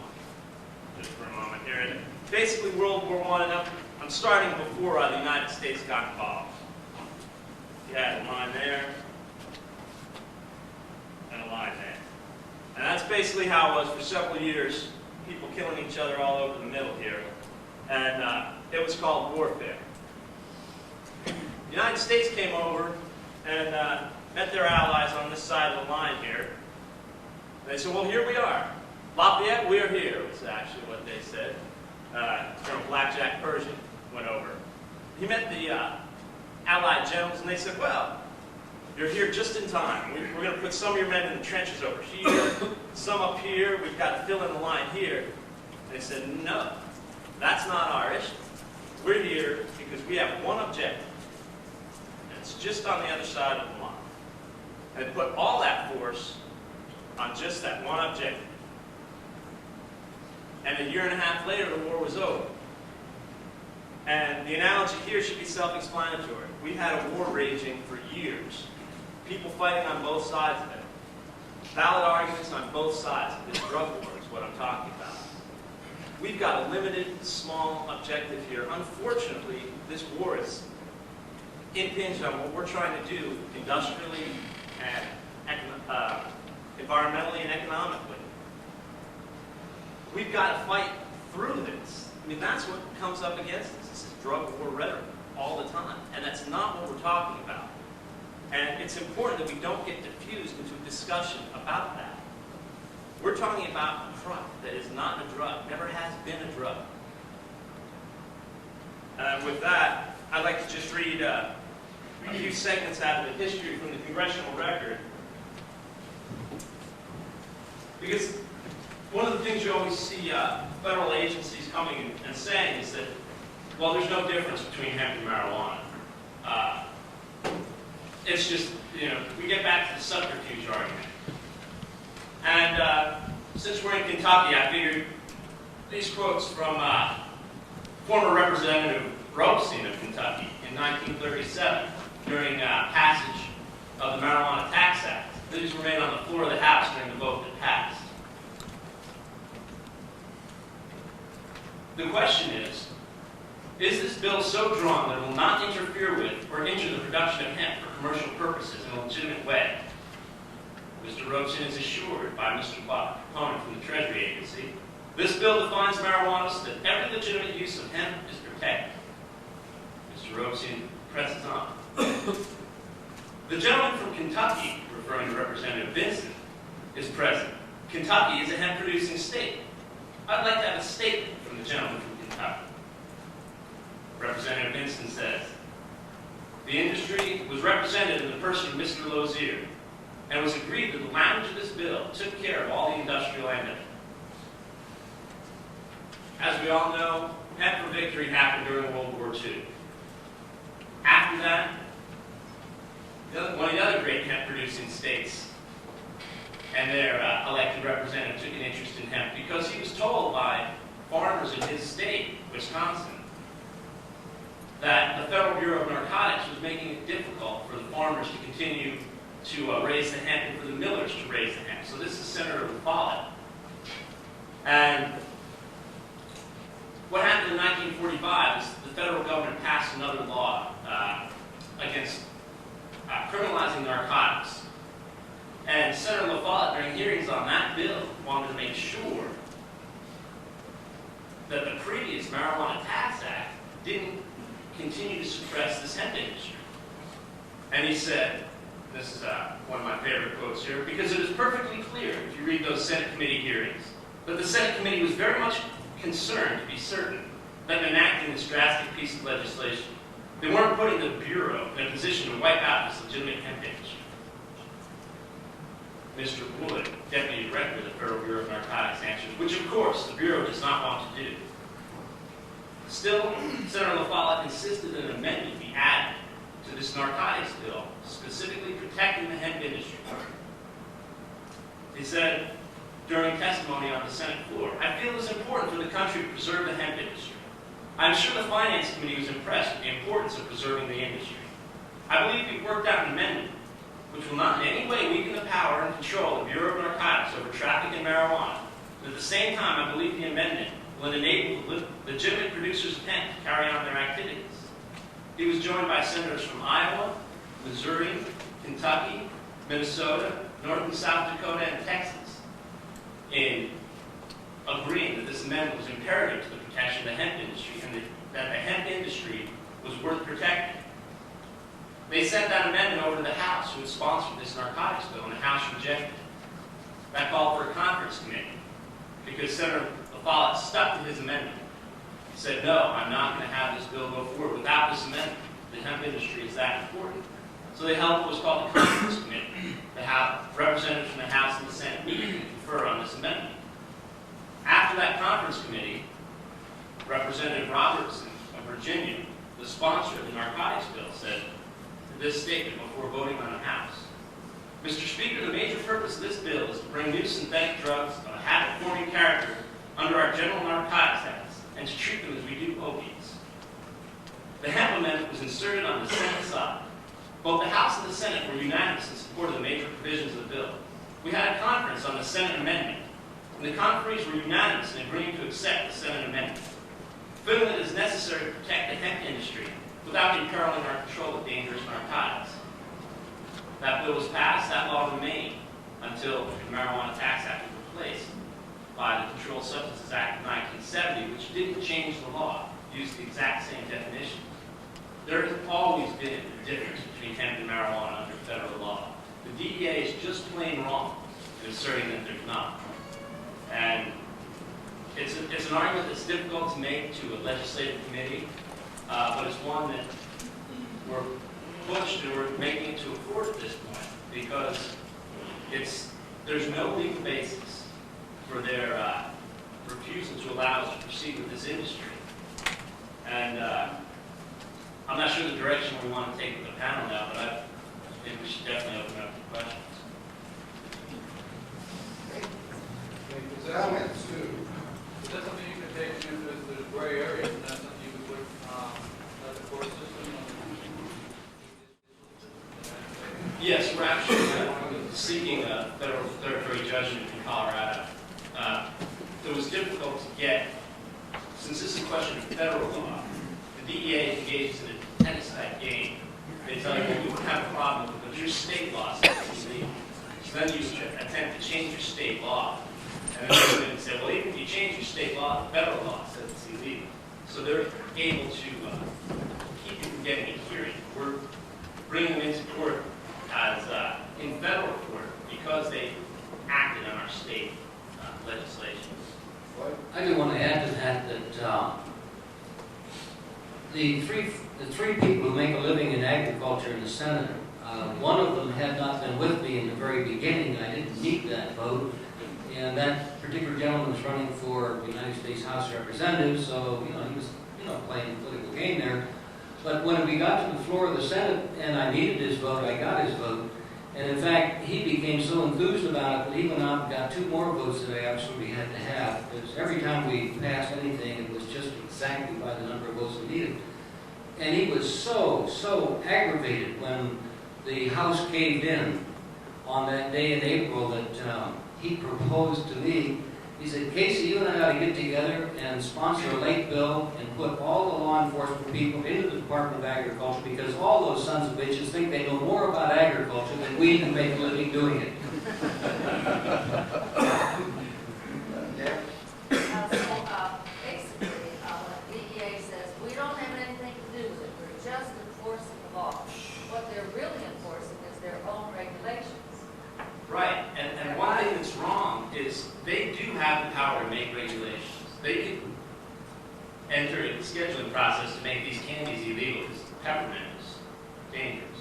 just for a moment here. And basically, World War I, and I'm starting before the United States got involved. You had a line there, and a line there. And that's basically how it was for several years, people killing each other all over the middle here. And it was called warfare. The United States came over and met their allies on this side of the line here. They said, well, here we are. Lafayette, we're here, was actually what they said. Colonel Blackjack Pershing went over. He met the Allied generals, and they said, well, you're here just in time. We're going to put some of your men in the trenches over here, some up here. We've got to fill in the line here. They said, no, that's not our issue. We're here because we have one objective, and it's just on the other side of the line. And put all that force on just that one objective. And a year and a half later, the war was over. And the analogy here should be self-explanatory. We've had a war raging for years. people fighting on both sides of it. Valid arguments on both sides of this drug war is what I'm talking about. We've got a limited, small objective here. Unfortunately, this war is impinged on what we're trying to do industrially and environmentally and economically. We've got to fight through this. I mean, that's what comes up against us. This is drug war rhetoric all the time, and that's not what we're talking about. And it's important that we don't get diffused into a discussion about that. We're talking about a product that is not a drug, never has been a drug. With that, I'd like to just read a few segments out of the history from the congressional record. Because one of the things you always see federal agencies coming and saying is that, well, there's no difference between hemp and marijuana. It's just, you know, we get back to the subterfuge argument. And since we're in Kentucky, I figured these quotes from former Representative Robeson of Kentucky in 1937 during passage of the Marijuana Tax Act. These were made on the floor of the House during the vote that passed. The question is this bill so drawn that it will not interfere with or injure the production of hemp for commercial purposes in a legitimate way? Mr. Robeson is assured by Mr. Buck, opponent from the Treasury Agency, this bill defines marijuana so that every legitimate use of hemp is protected. Mr. Robeson presses on. The gentleman from Kentucky, referring to Representative Vincent, is present. Kentucky is a hemp-producing state. I'd like to have a statement from the gentleman from Kentucky. Representative Vincent says, the industry was represented in the person of Mr. Lozier, and it was agreed that the language of this bill took care of all the industrial ambition. As we all know, Hemp for Victory happened during World War II. After that, one of the other great hemp-producing states and their elected representative took an interest in hemp because he was told by farmers in his state, Wisconsin, that the Federal Bureau of Narcotics was making it difficult for the farmers to continue to raise the hemp and for the millers to raise the hemp. So this is Senator LaFollette. And what happened in 1945 is the federal government passed another law against criminalizing narcotics. And Senator LaFollette, during hearings on that bill, wanted to make sure that the previous Marijuana Tax Act didn't continue to suppress this hemp industry. And he said, this is one of my favorite quotes here, because it is perfectly clear, if you read those Senate committee hearings, that the Senate committee was very much concerned to be certain that in enacting this drastic piece of legislation, they weren't putting the Bureau in a position to wipe out this legitimate hemp industry. Mr. Wood, Deputy Director of the Federal Bureau of Narcotics, answers, which of course the Bureau does not want to do. Still, Senator LaFollette insisted that an amendment be added to this narcotics bill, specifically protecting the hemp industry. He said during testimony on the Senate floor, I feel it's important for the country to preserve the hemp industry. I'm sure the Finance Committee was impressed with the importance of preserving the industry. I believe we've worked out an amendment which will not in any way weaken the power and control of the Bureau of Narcotics over traffic in marijuana. But at the same time, I believe the amendment will enable legitimate producers of hemp to carry on their activities. He was joined by senators from Iowa, Missouri, Kentucky, Minnesota, North and South Dakota, and Texas in agreeing that this amendment was imperative to the protection of the hemp industry and that the hemp industry was worth protecting. They sent that amendment over to the House, who had sponsored this narcotics bill, and the House rejected it. That called for a conference committee because Senator LaFollette stuck to his amendment. He said, no, I'm not going to have this bill go forward without this amendment. The hemp industry is that important. So they held what was called the conference committee. The representatives from the House and the Senate meeting to confer on this amendment. After that conference committee, Representative Robertson of Virginia, the sponsor of the narcotics bill, said this statement before voting on the House. Mr. Speaker, the major purpose of this bill is to bring new synthetic drugs of a habit-forming character under our general narcotics acts and to treat them as we do opiates. The hemp amendment was inserted on the Senate side. Both the House and the Senate were unanimous in support of the major provisions of the bill. We had a conference on the Senate amendment, and the conferees were unanimous in agreeing to accept the Senate amendment, feeling that it is necessary to protect the hemp industry without imperiling our control of dangerous narcotics. That bill was passed, that law remained until the Marijuana Tax Act was replaced by the Controlled Substances Act of 1970, which didn't change the law, used the exact same definition. There has always been a difference between hemp and marijuana under federal law. The DEA is just plain wrong in asserting that there's not. And it's an argument that's difficult to make to a legislative committee, but it's one that we're pushed and we're making it to a court at this point because there's no legal basis for their refusal to allow us to proceed with this industry. And I'm not sure the direction we want to take with the panel now, but I think we should definitely open up to questions. Comments too. Is that something you can take to, if there's gray areas, and that's something you could put, like the court system on? Yes, we're actually seeking a federal third-party judgment in Colorado. It was difficult to get, since this is a question of federal law, the DEA engages in a tennis-type game. They tell you, well, we wouldn't have a problem with it, but your state law says it's illegal. So then you attempt to change your state law. And then they say, well, even if you change your state law, the federal law says it's illegal. So they're able to keep you from getting a hearing. We're bringing them into court as in federal court because they acted on our state legislation. I do want to add to that the three people who make a living in agriculture in the Senate, one of them had not been with me in the very beginning. I didn't need that vote. And that particular gentleman was running for the United States House of Representatives, so he was playing a political game there. But when we got to the floor of the Senate and I needed his vote, I got his vote. And in fact, he became so enthused about it that he went out and got 2 more votes that I absolutely had to have. Because every time we passed anything, it was just exactly by the number of votes we needed. And he was so aggravated when the House caved in on that day in April that he proposed to me. He said, Casey, you and I ought to get together and sponsor a late bill and put all the law enforcement people into the Department of Agriculture because all those sons of bitches think they know more about agriculture than we can make a living doing it. Basically, what DEA says, we don't have anything to do with it. We're just enforcing the law. What they're really enforcing is their own regulations. Right, and one thing that's wrong is they do have the power to make regulations. They can enter a scheduling process to make these candies illegal because peppermint is dangerous.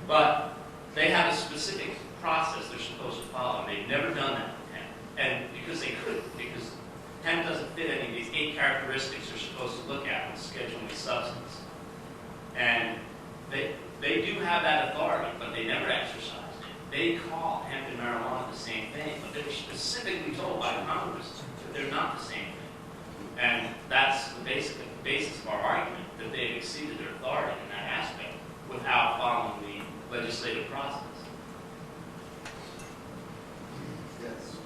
But they have a specific process they're supposed to follow, and they've never done that with hemp. And because they couldn't, because hemp doesn't fit any of these 8 characteristics they're supposed to look at when scheduling a substance. And they do have that authority, but they never exercise. They call hemp and marijuana the same thing, but they were specifically told by Congress that they're not the same thing. And that's the basis of our argument, that they've exceeded their authority in that aspect without following the legislative process. Yes.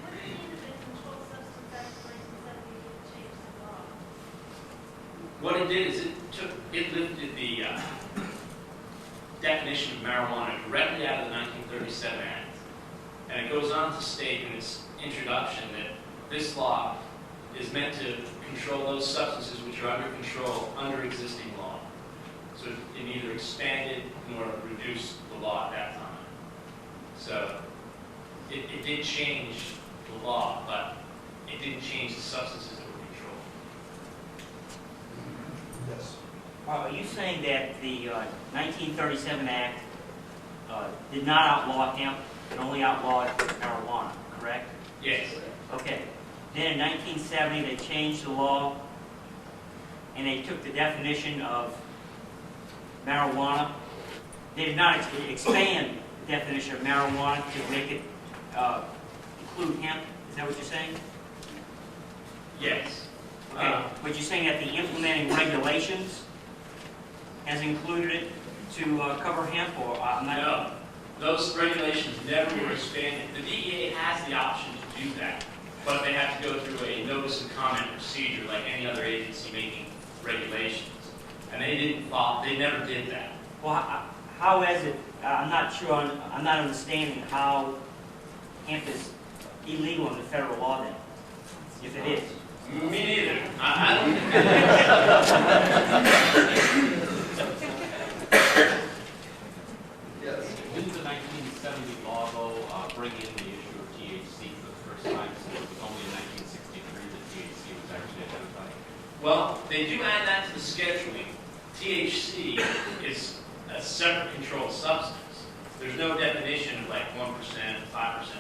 What do you mean that the Controlled Substances Act of 1970 changed the law? What it did is it lifted the definition of marijuana directly out of the 1937 Act. And it goes on to state in its introduction that this law is meant to control those substances which are under control under existing law. So it neither expanded nor reduced the law at that time. So it did change the law, but it didn't change the substances that were controlled. Yes. Are you saying that the 1937 Act did not outlaw hemp, it only outlawed marijuana, correct? Yes. Okay. Then in 1970 they changed the law and they took the definition of marijuana. They did not expand the definition of marijuana to make it include hemp. Is that what you're saying? Yes. Okay. But you're saying that the implementing regulations has included it? to cover hemp, or I'm not? No, those regulations never were expanded. The DEA has the option to do that, but they have to go through a notice and comment procedure like any other agency making regulations. And they didn't follow, they never did that. Well, how is it? I'm not sure. I'm not understanding how hemp is illegal in the federal law then, if it is. Me neither. I don't think it Yes. Didn't the 1970 law, though, bring in the issue of THC for the first time? So it was only in 1963 that THC was actually identified. Well, they do add that to the scheduling. THC is a separate controlled substance. There's no definition of like 1%, 5%.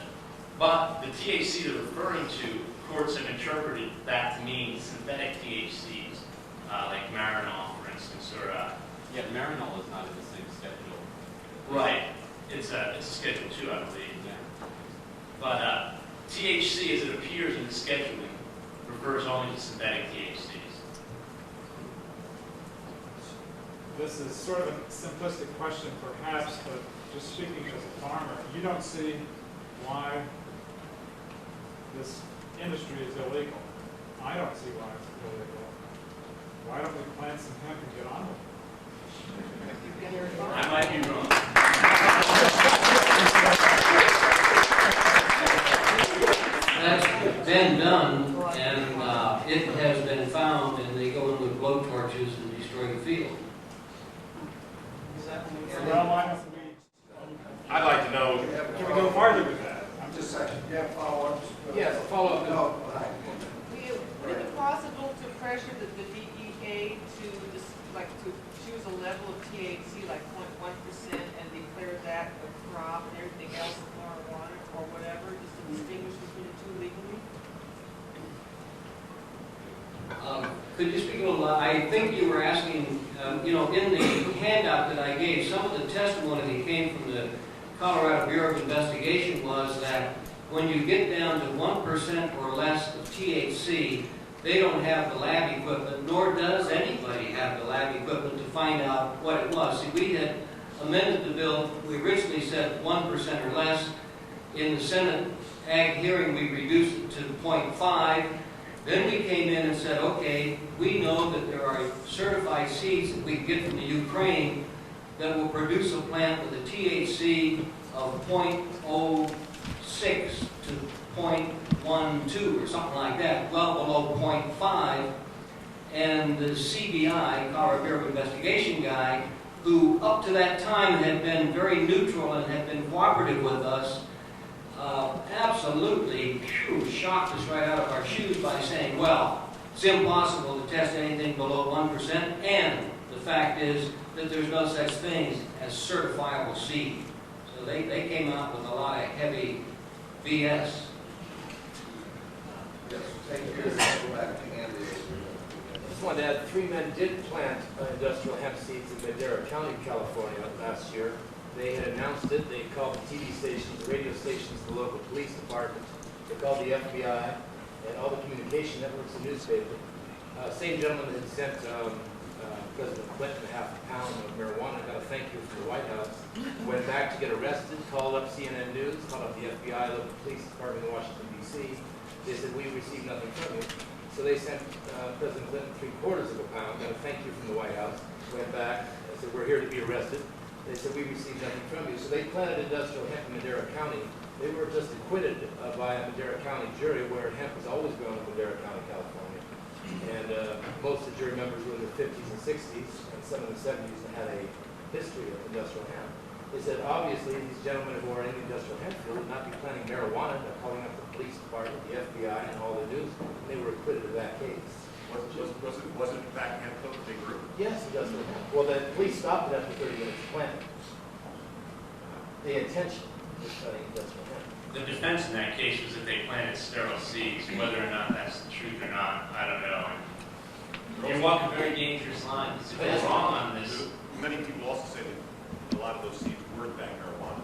But the THC they're referring to, courts have interpreted that to mean synthetic THCs, like Marinol, for instance, or Yeah, Marinol is not in the same schedule. right. It's a Schedule 2, I believe. Yeah. But THC, as it appears in the scheduling, refers only to synthetic THCs. This is sort of a simplistic question perhaps, but just speaking as a farmer, you don't see why this industry is illegal. I don't see why it's illegal. Why don't we plant some hemp and get on with it? I might be wrong. That's been done, and it has been found, and they go in with blowtorches and destroy the field. Well, why don't we? I'd like to know. Can we go farther with that? I'm just saying. Yeah, follow-up. Yes, a follow-up. No, Would it be possible to pressure the DEA to just, like, to choose a level of THC, like 0.1%, and declare that a crop and everything else is marijuana or whatever, just to distinguish between the two legally? Could you speak a little? I think you were asking, in the handout that I gave, some of the testimony that came from the Colorado Bureau of Investigation was that when you get down to 1% or less of THC, they don't have the lab equipment, nor does anybody have the lab equipment to find out what it was. See, we had amended the bill. We originally said 1% or less. In the Senate Ag hearing, we reduced it to 0.5. Then we came in and said, okay, we know that there are certified seeds that we can get from the Ukraine that will produce a plant with a THC of 0.06 to 0.12 or something like that, well below 0.5. And the CBI, Colorado Bureau of Investigation guy, who up to that time had been very neutral and had been cooperative with us, absolutely shocked us right out of our shoes by saying, well, it's impossible to test anything below 1%, and the fact is that there's no such thing as certifiable seed. So they came out with a lot of heavy BS. Yes, thank you. Go back to Andy. I just wanted to add, 3 men did plant industrial hemp seeds in Madera County, California last year. They had announced it. They called the TV stations, the radio stations, the local police department. They called the FBI and all the communication networks and newspapers. Same gentleman had sent President Clinton half a pound of marijuana, got a thank you from the White House. Went back to get arrested, called up CNN News, called up the FBI, local police department in Washington, D.C. They said, we received nothing from you. So they sent President Clinton 3/4 of a pound, got a thank you from the White House. Went back, they said, we're here to be arrested. They said, we received nothing from you. So they planted industrial hemp in Madera County. They were just acquitted by a Madera County jury, where hemp was always grown in Madera County, California. And most of the jury members were in their 50s and 60s, and some in the 70s that had a history of industrial hemp. They said, obviously, these gentlemen who are in the industrial hemp field would not be planting marijuana. They're calling up the police department, the FBI, and all the news, and they were acquitted of that case. Wasn't in fact hemp that they grew? Yes, industrial hemp. Well, the police stopped it after 30 minutes of planting. The intention was planting industrial hemp. The defense in that case was that they planted sterile seeds. Whether or not that's the truth or not, I don't know. You walk a very dangerous line. If it's wrong on this. Many people also say that a lot of those seeds were in fact marijuana.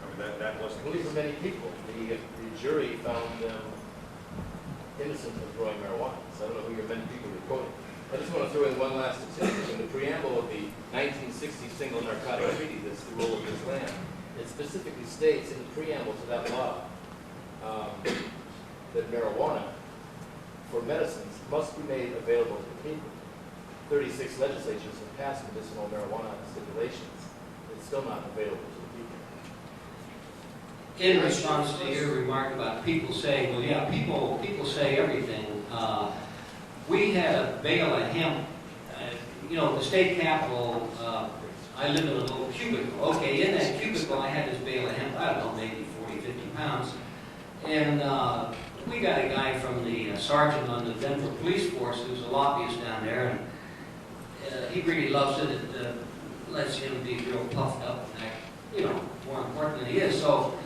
I mean, that wasn't. I believe for many people, the jury found them innocent of growing marijuana. So I don't know who your many people are quoting. I just want to throw in one last statistic. In the preamble of the 1960 Single Narcotic Treaty, that's the rule of this land, it specifically states in the preamble to that law that marijuana for medicines must be made available to the people. 36 legislatures have passed medicinal marijuana stipulations. It's still not available to the people. In response to your remark about people saying, well, yeah, people say everything. We had a bale of hemp. You know, the state capitol, I live in a little cubicle. Okay, in that cubicle, I had this bale of hemp, I don't know, maybe 40, 50 pounds. And we got a guy from the sergeant on the Denver police force who's a lobbyist down there, and he really loves it. It lets him be real puffed up and act, you know, more important than he is. So,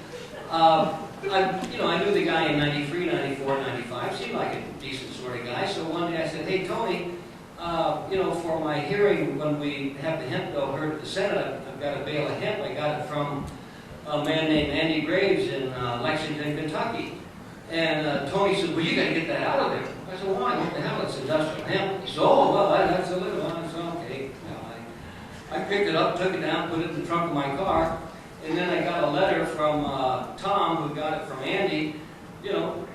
I knew the guy in 93, 94, 95, seemed like a decent sort of guy. So one day I said, hey, Tony, for my hearing when we have the hemp bill heard at the Senate, I've got a bale of hemp. I got it from a man named Andy Graves in Lexington, Kentucky. And Tony said, well, you got to get that out of there. I said, why? What the hell? It's industrial hemp. He said, oh, well, that's a little one. I said, okay. I picked it up, took it down, put it in the trunk of my car. And then I got a letter from Tom, who got it from Andy,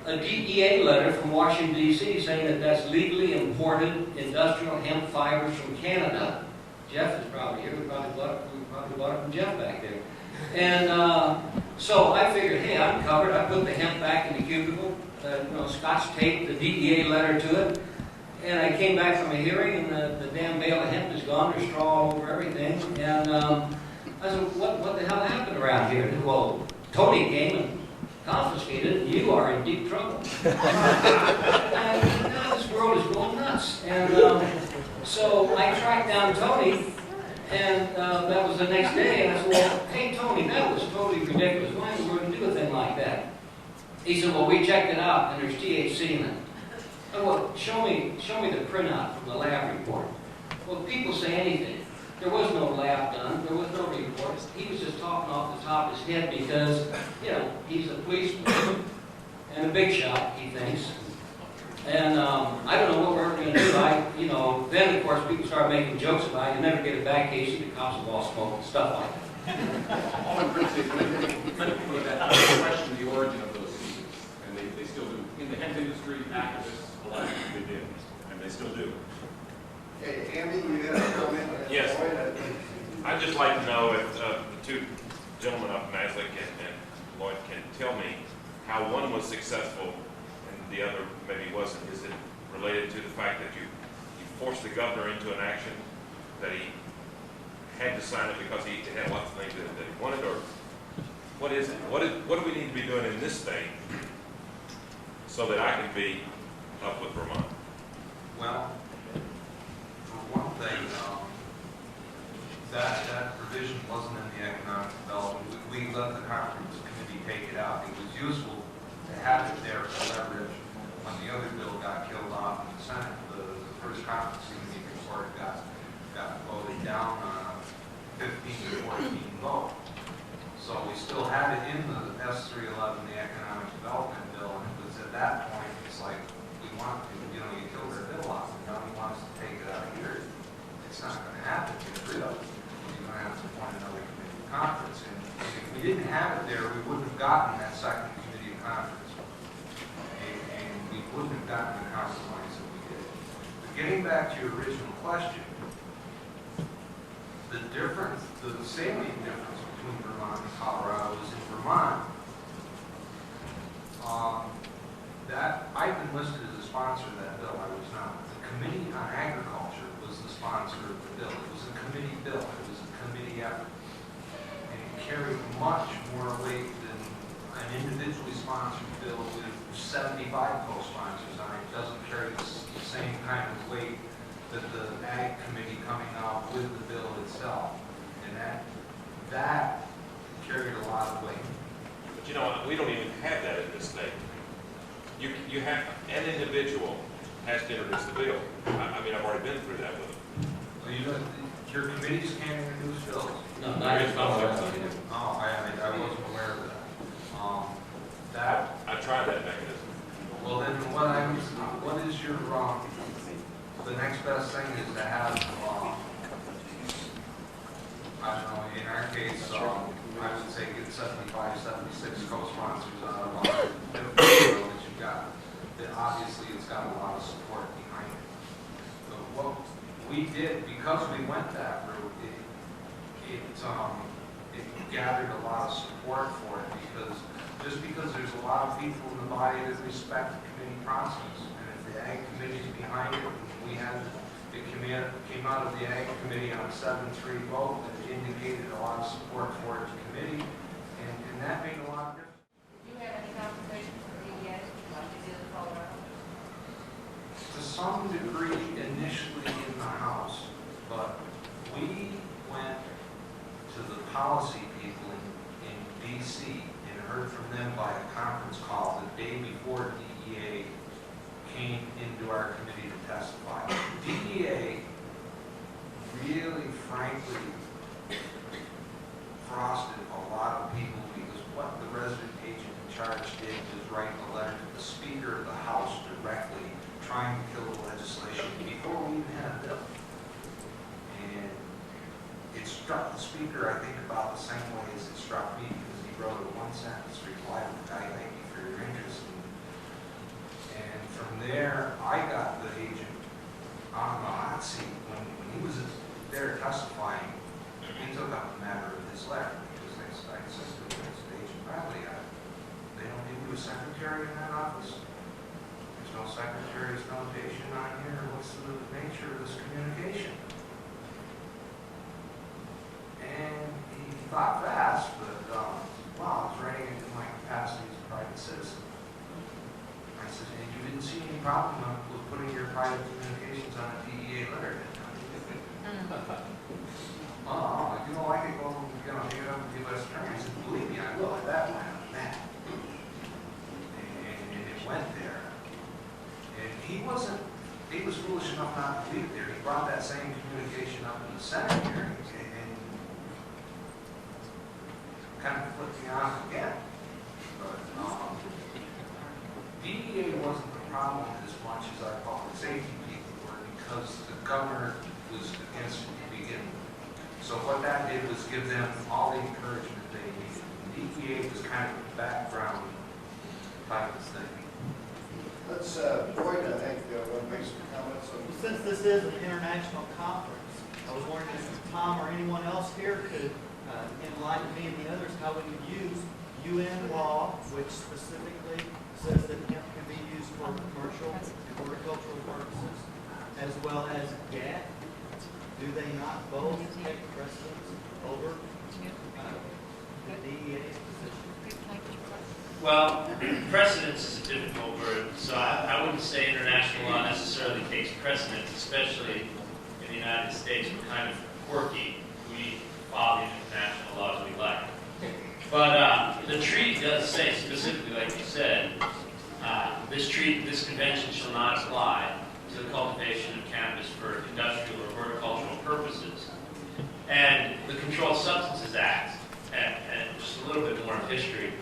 a DEA letter from Washington, D.C., saying that that's legally imported industrial hemp fibers from Canada. Jeff is probably here. We probably bought it from Jeff back there. And so I figured, hey, I'm covered. I put the hemp back in the cubicle, Scotch taped the DEA letter to it. And I came back from a hearing, and the damn bale of hemp is gone. There's straw all over everything. And I said, what the hell happened around here? Well, Tony came and confiscated it, and you are in deep trouble. And now this world is going nuts. And so I tracked down Tony, and that was the next day, and I said, well, hey, Tony, that was totally ridiculous. Why in the world would you do a thing like that? He said, well, we checked it out, and there's THC in it. I said, well, show me the printout from the lab report. Well, people say anything. There was no lab done. There was no report. He was just talking off the top of his head because, he's a policeman and a big shot, he thinks. And I don't know what we're going to do. Then, of course, people started making jokes about it. You never get it back, Casey. The cops will all smoke and stuff like that. All I'm going to say is many people have questioned the origin of those seeds, and they still do. In the hemp industry, activists, alike, they did, and they still do. Hey, Andy, you had a comment? Yes. I'd just like to know if the two gentlemen up, Maslick and Lloyd, can tell me how one was successful and the other maybe wasn't. Is it related to the fact that you forced the governor into an action that he had to sign it because he had lots of things that he wanted, or what is it? What do we need to be doing in this state so that I can be up with Vermont? Well, one thing, that provision wasn't in the economic development. We let the conference committee take it out. It was useful to have it there for leverage when the other bill got killed off in the Senate. The first conference committee report got voted down on a 15 to 14 vote. So we still had it in the S311, the economic development bill, and it was at that point, it's like, we want to, you killed our bill off, and now he wants to take it out of here. It's not going to happen. Get rid of it. You're going to have to appoint another committee of conference. And if we didn't have it there, we wouldn't have gotten that second committee of conference. And we wouldn't have gotten the compromise that we did. But getting back to your original question, the salient difference between Vermont and Colorado is in Vermont, that I've been listed as a sponsor of that bill. I was not. The Committee on Agriculture was the sponsor of the bill. It was a committee bill. It was a committee effort. And it carried much more weight than an individually sponsored bill with 75 co-sponsors on it. It doesn't carry the same kind of weight that the Ag Committee coming out with the bill itself. And that carried a lot of weight. But we don't even have that in this state. You have, an individual has to introduce the bill. I've already been through that with them. Well, your committees can't introduce bills? No, not in Colorado. Oh, I wasn't aware of that. I tried that mechanism. Well, then what is your, the next best 75, 76 co-sponsors out of our bill that you got, that obviously it's got a lot of support behind it. So what we did, because we went that route, it gathered a lot of support for it, because just because there's a lot of people in the body that respect the committee process, and if the Ag Committee is behind it, we had it came out of the Ag Committee on a 7-3 vote that indicated a lot of support for it to committee, and that made a lot of difference. Do you have any conversations with DEA, like you did in Colorado? To some degree initially in the House, but we went to the policy people in DC and heard from them by a conference call the day before DEA came into our committee to testify. DEA really, frankly, frosted a lot of people because what the resident agent in charge did was write a letter to the Speaker of the House directly trying to kill the legislation before we even had a bill. And it struck the Speaker, I think, about the same way as it struck me, because he wrote a one-sentence reply to the guy, thank you for your interest. And from there, I got the agent on the hot seat when he was there testifying. He took up the matter of his letter, because I insisted to Agent Bradley, they don't give you a secretary in that office. There's no secretary's notation on here. What's the nature of this communication? And he thought fast, but wow, I was writing it in my capacity as a private citizen. I said, and you didn't see any problem with putting your private communications on a DEA letter, did you? Oh, if you don't like it, well, you're going to take it up with the U.S. Attorney. I said, believe me, I will. At that point, I'm mad. And it went there. And he was foolish enough not to leave it there. He brought that same communication up in the Senate hearings and kind of flipped me on again. But DEA wasn't the problem as much as our public safety people were, because the governor was against it to begin with. So what that did was give them all the encouragement they needed. DEA was kind of the background type of thing. Let's, Boyd, I think, want to make some comments on this. Since this is an international conference, I was wondering if Tom or anyone else here could enlighten me and the others how we could use UN law, which specifically says that hemp can be used for commercial and horticultural purposes, as well as GATT. Do they not both take precedence over the DEA's position? Well, precedence is a difficult word, so I wouldn't say international law necessarily takes precedence, especially in the United States. We're kind of quirky. We follow the international laws we like. But the treaty does say specifically, like you said, this convention shall not apply to the cultivation of cannabis for industrial or horticultural purposes. And the Controlled Substances Act, and just a little bit more of history,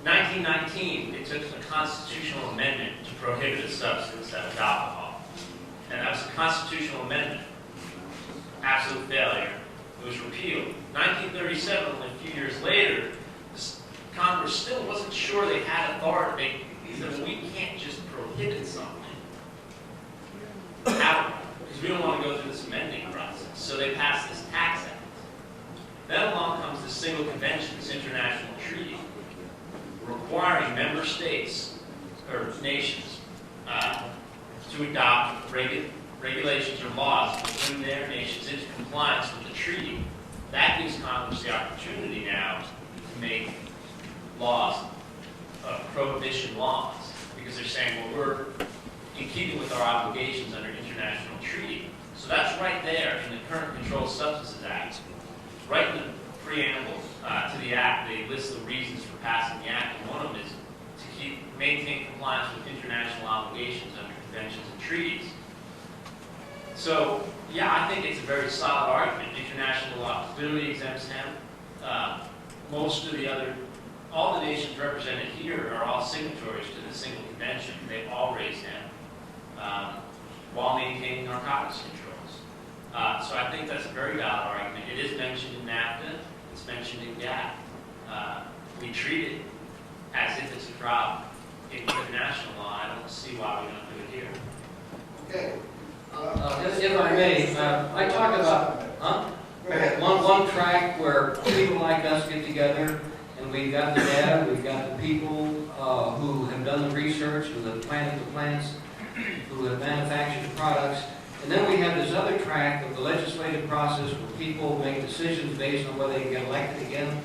1919, it took a constitutional amendment to prohibit a substance that was alcohol. And that was a constitutional amendment. Absolute failure. It was repealed. 1937, only a few years later, Congress still wasn't sure they had authority. They said, well, we can't just prohibit something. How? Because we don't want to go through this amending process. So they passed this Tax Act. Then along comes the Single Convention, this international treaty, requiring member states, or nations, to adopt regulations or laws to bring their nations into compliance with the treaty. That gives Congress the opportunity now to make laws, prohibition laws, because they're saying, well, we're in keeping with our obligations under international treaty. So that's right there in the current Controlled Substances Act. Right in the preamble to the Act, they list the reasons for passing the Act, and one of them is to maintain compliance with international obligations under conventions and treaties. So, yeah, I think it's a very solid argument. International law clearly exempts hemp. All the nations represented here are all signatories to the Single Convention. They all raise hemp while maintaining narcotics controls. So I think that's a very valid argument. It is mentioned in NAFTA. It's mentioned in GATT. we treat it as if it's a crop in international law, I don't see why we don't do it here. Okay. If I may, I talk about one track where people like us get together and we've got the data, we've got the people who have done the research, who have planted the plants, who have manufactured the products. And then we have this other track of the legislative process where people make decisions based on whether they can get elected again.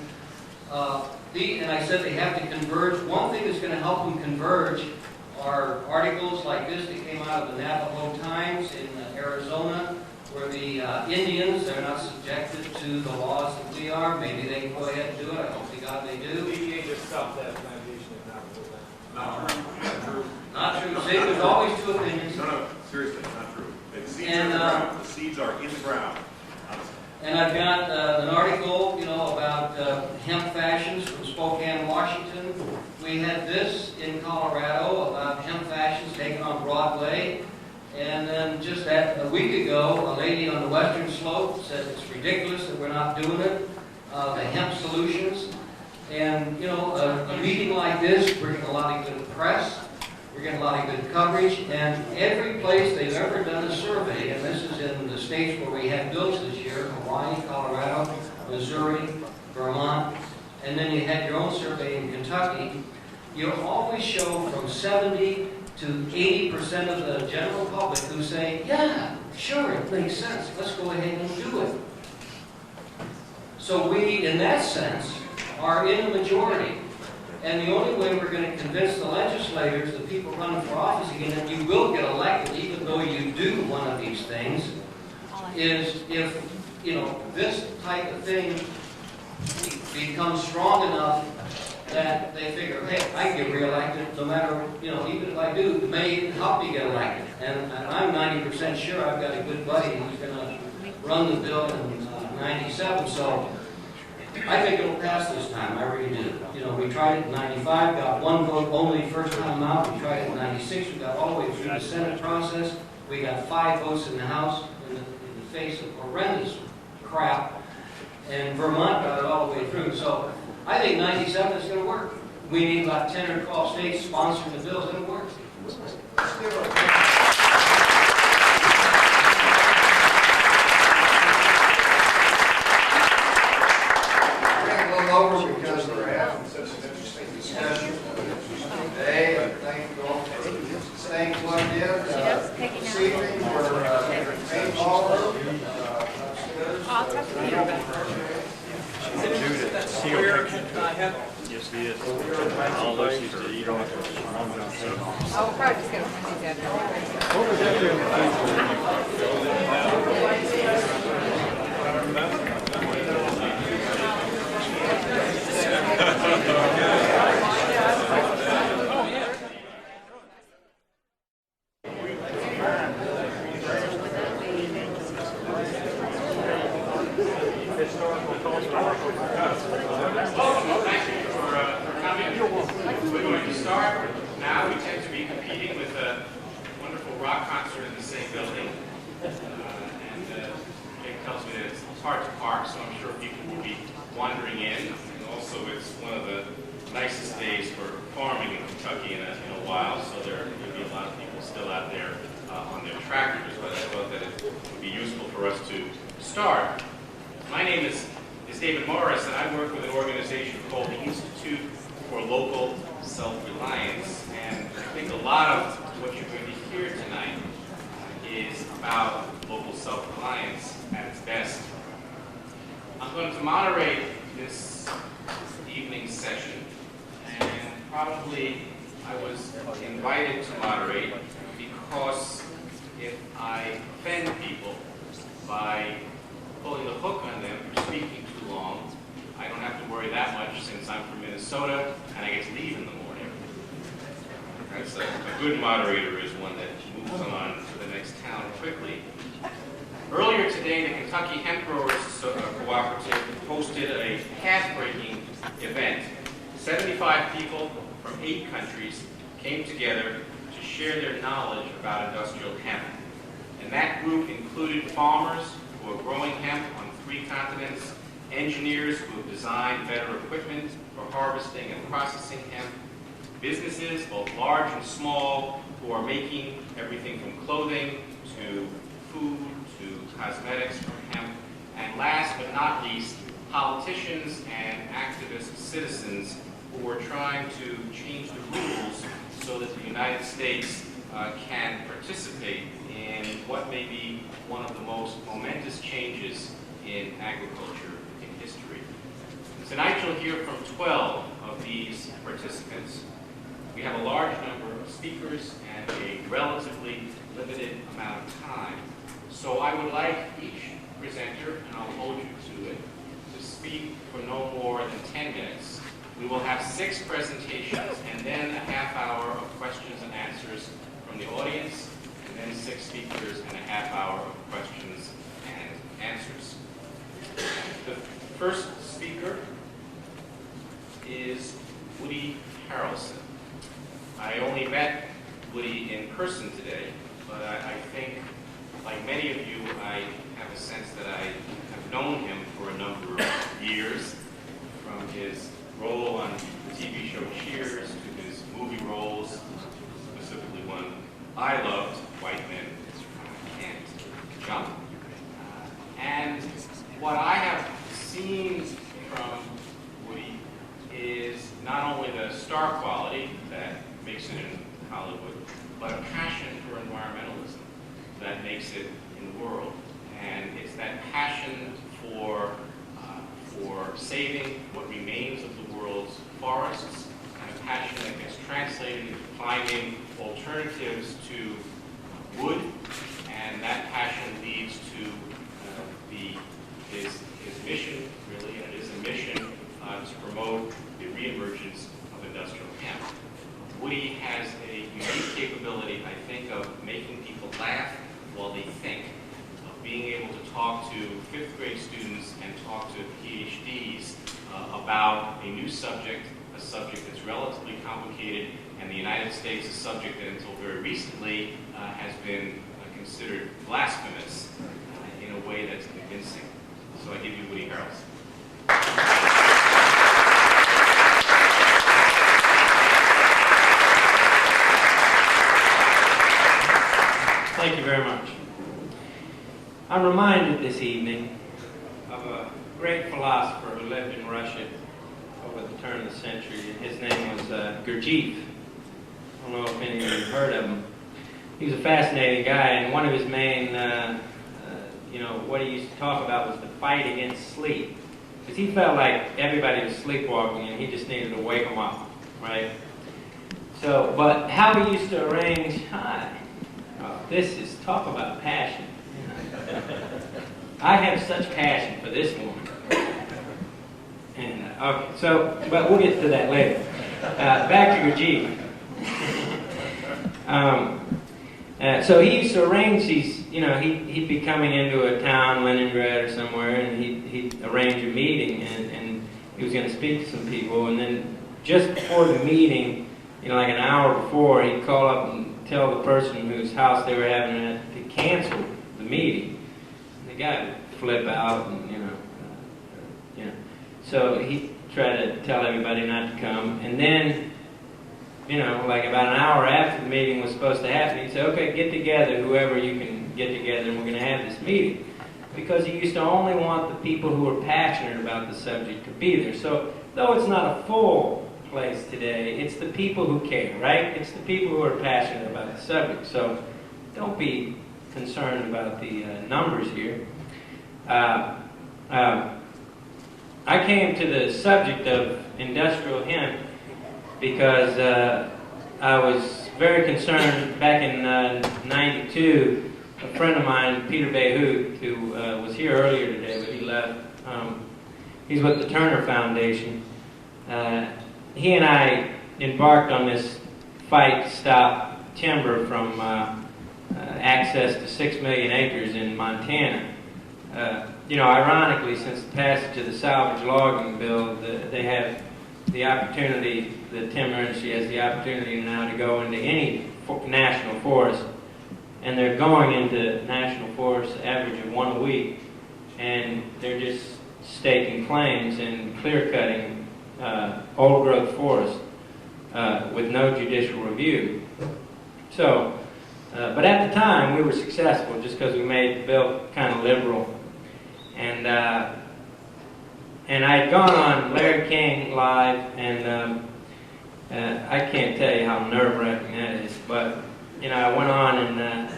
And I said they have to converge. One thing that's going to help them converge are articles like this that came out of the Navajo Times in Arizona, where the Indians, they're not subjected to the laws that we are. Maybe they can go ahead and do it. I hope to God they do. DEA just stopped that plantation in Navajo. Not true. Not true. See, there's always two opinions. No, seriously, not true. The seeds And, are in the ground. The seeds are in the ground. And I've got an article, about hemp fashions from Spokane, Washington. We had this in Colorado about hemp fashions taken on Broadway. And then just a week ago, a lady on the western slope said it's ridiculous that we're not doing it. The hemp solutions. And, a meeting like this, we're getting a lot of good press. We're getting a lot of good coverage. And every place they've ever done a survey, and this is in the states where we had bills this year, Hawaii, Colorado, Missouri, Vermont, and then you had your own survey in Kentucky, you always show from 70 to 80% of the general public who say, yeah, sure, it makes sense. Let's go ahead and do it. So we, in that sense, are in the majority. And the only way we're going to convince the legislators, the people running for office again, that you will get elected even though you do one of these things, is if, this type of thing becomes strong enough that they figure, hey, I can get reelected no matter, even if I do, it may even help me get elected. And I'm 90% sure I've got a good buddy who's going to run the bill in 97, so I think it'll pass this time. I really do. We tried it in 95, got one vote only first time out. We tried it in 96, we got all the way through the Senate process. We got 5 votes in the House in the face of horrendous crap. And Vermont got it all the way through. So I think 97 is going to work. We need about 10 or 12 states sponsoring the bills. It'll work. Over because we're having such an interesting discussion today, and thank you all for staying plugged in. This evening, we're main ballroom upstairs. Yes, he is. All those used to eat off of Oh, probably just gonna We're going to start now. We tend to be competing with a wonderful rock concert in the same building. And Jake tells me that it's hard to park, so I'm sure people will be wandering in. And also, it's one of the nicest days for farming in Kentucky in a while, so there will be a lot of people still out there on their tractors, but I thought that it would be useful for us to start. My name is David Morris, and I work with an organization called the Institute for Local Self-Reliance, and I think a lot of what you're going to hear tonight is about local self-reliance at its best. I'm going to moderate this evening's session, and probably I was invited to moderate because if I offend people by pulling the hook on them for speaking too long, I don't have to worry that much since I'm from Minnesota and I get to leave in the morning. Right, so a good moderator is one that moves on to the next town quickly. Earlier today, the Kentucky Hemp Growers Cooperative hosted a path-breaking event. 75 people from 8 countries came together to share their knowledge about industrial hemp. And that group included farmers who are growing hemp on 3 continents, engineers who have designed better equipment for harvesting and processing hemp, businesses, both large and small, who are making everything from clothing to food to cosmetics from hemp, and last but not least, politicians and activist citizens who are trying to change the rules so that the United States can participate in what may be one of the most momentous changes in agriculture in history. Tonight you'll hear from 12 of these participants. We have a large number of speakers and a relatively limited amount of time. So I would like each presenter, and I'll hold you to it, to speak for no more than 10 minutes. We will have 6 presentations and then a half hour of questions and answers from the audience, and then 6 speakers and a half hour of questions and answers. The first speaker is Woody Harrelson. I only met Woody in person today, but I think, like many of you, I have a sense that I have known him for a number of years, from his role on the TV show Cheers to his movie roles, specifically one I loved, White Men Can't Jump. And what I have seen from Woody is not only the star quality that makes it in Hollywood, but a passion for environmentalism that makes it in the world. And it's that passion for saving what remains of the world's forests, and a passion that gets translated into finding alternatives to wood, and that passion leads to his mission, really, and it is a mission to promote the reemergence of industrial hemp. Woody has a unique capability, I think, of making people laugh while they think, of being able to talk to 5th grade students and talk to PhDs about a new subject, a subject that's relatively complicated, and the United States, a subject that until very recently has been considered blasphemous in a way that's convincing. So I give you Woody Harrelson. Thank you very much. I'm reminded this evening of a great philosopher who lived in Russia over the turn of the century, and his name was Gurdjieff. I don't know if any of you have heard of him. He was a fascinating guy, and one of his main, what he used to talk about was the fight against sleep. Because he felt like everybody was sleepwalking, and he just needed to wake them up, right? So, but how he used to arrange, this is, talk about passion. I have such passion for this woman. And, okay, so, but we'll get to that later. Back to Gurdjieff. So he used to arrange these, he'd be coming into a town, Leningrad or somewhere, and he'd arrange a meeting, and he was going to speak to some people, and then just before the meeting, like an hour before, he'd call up and tell the person whose house they were having it to cancel the meeting. And the guy would flip out, and so he tried to tell everybody not to come, and then like about an hour after the meeting was supposed to happen, he'd say, okay, get together, whoever you can get together, and we're going to have this meeting. Because he used to only want the people who were passionate about the subject to be there. So, though it's not a full place today, it's the people who care, right? It's the people who are passionate about the subject. So, don't be concerned about the numbers here. I came to the subject of industrial hemp because I was very concerned back in '92. A friend of mine, Peter Behoot, who was here earlier today, but he left. He's with the Turner Foundation. He and I embarked on this fight to stop timber from access to 6 million acres in Montana. Ironically, since the passage of the salvage logging bill, they have the opportunity, the timber industry has the opportunity now to go into any national forest, and they're going into national forests average of 1 a week, and they're just staking claims and clear-cutting old growth forest with no judicial review. So, but at the time we were successful just because we made the bill kind of liberal. And I had gone on Larry King Live, and I can't tell you how nerve-wracking that is, but you know, I went on, and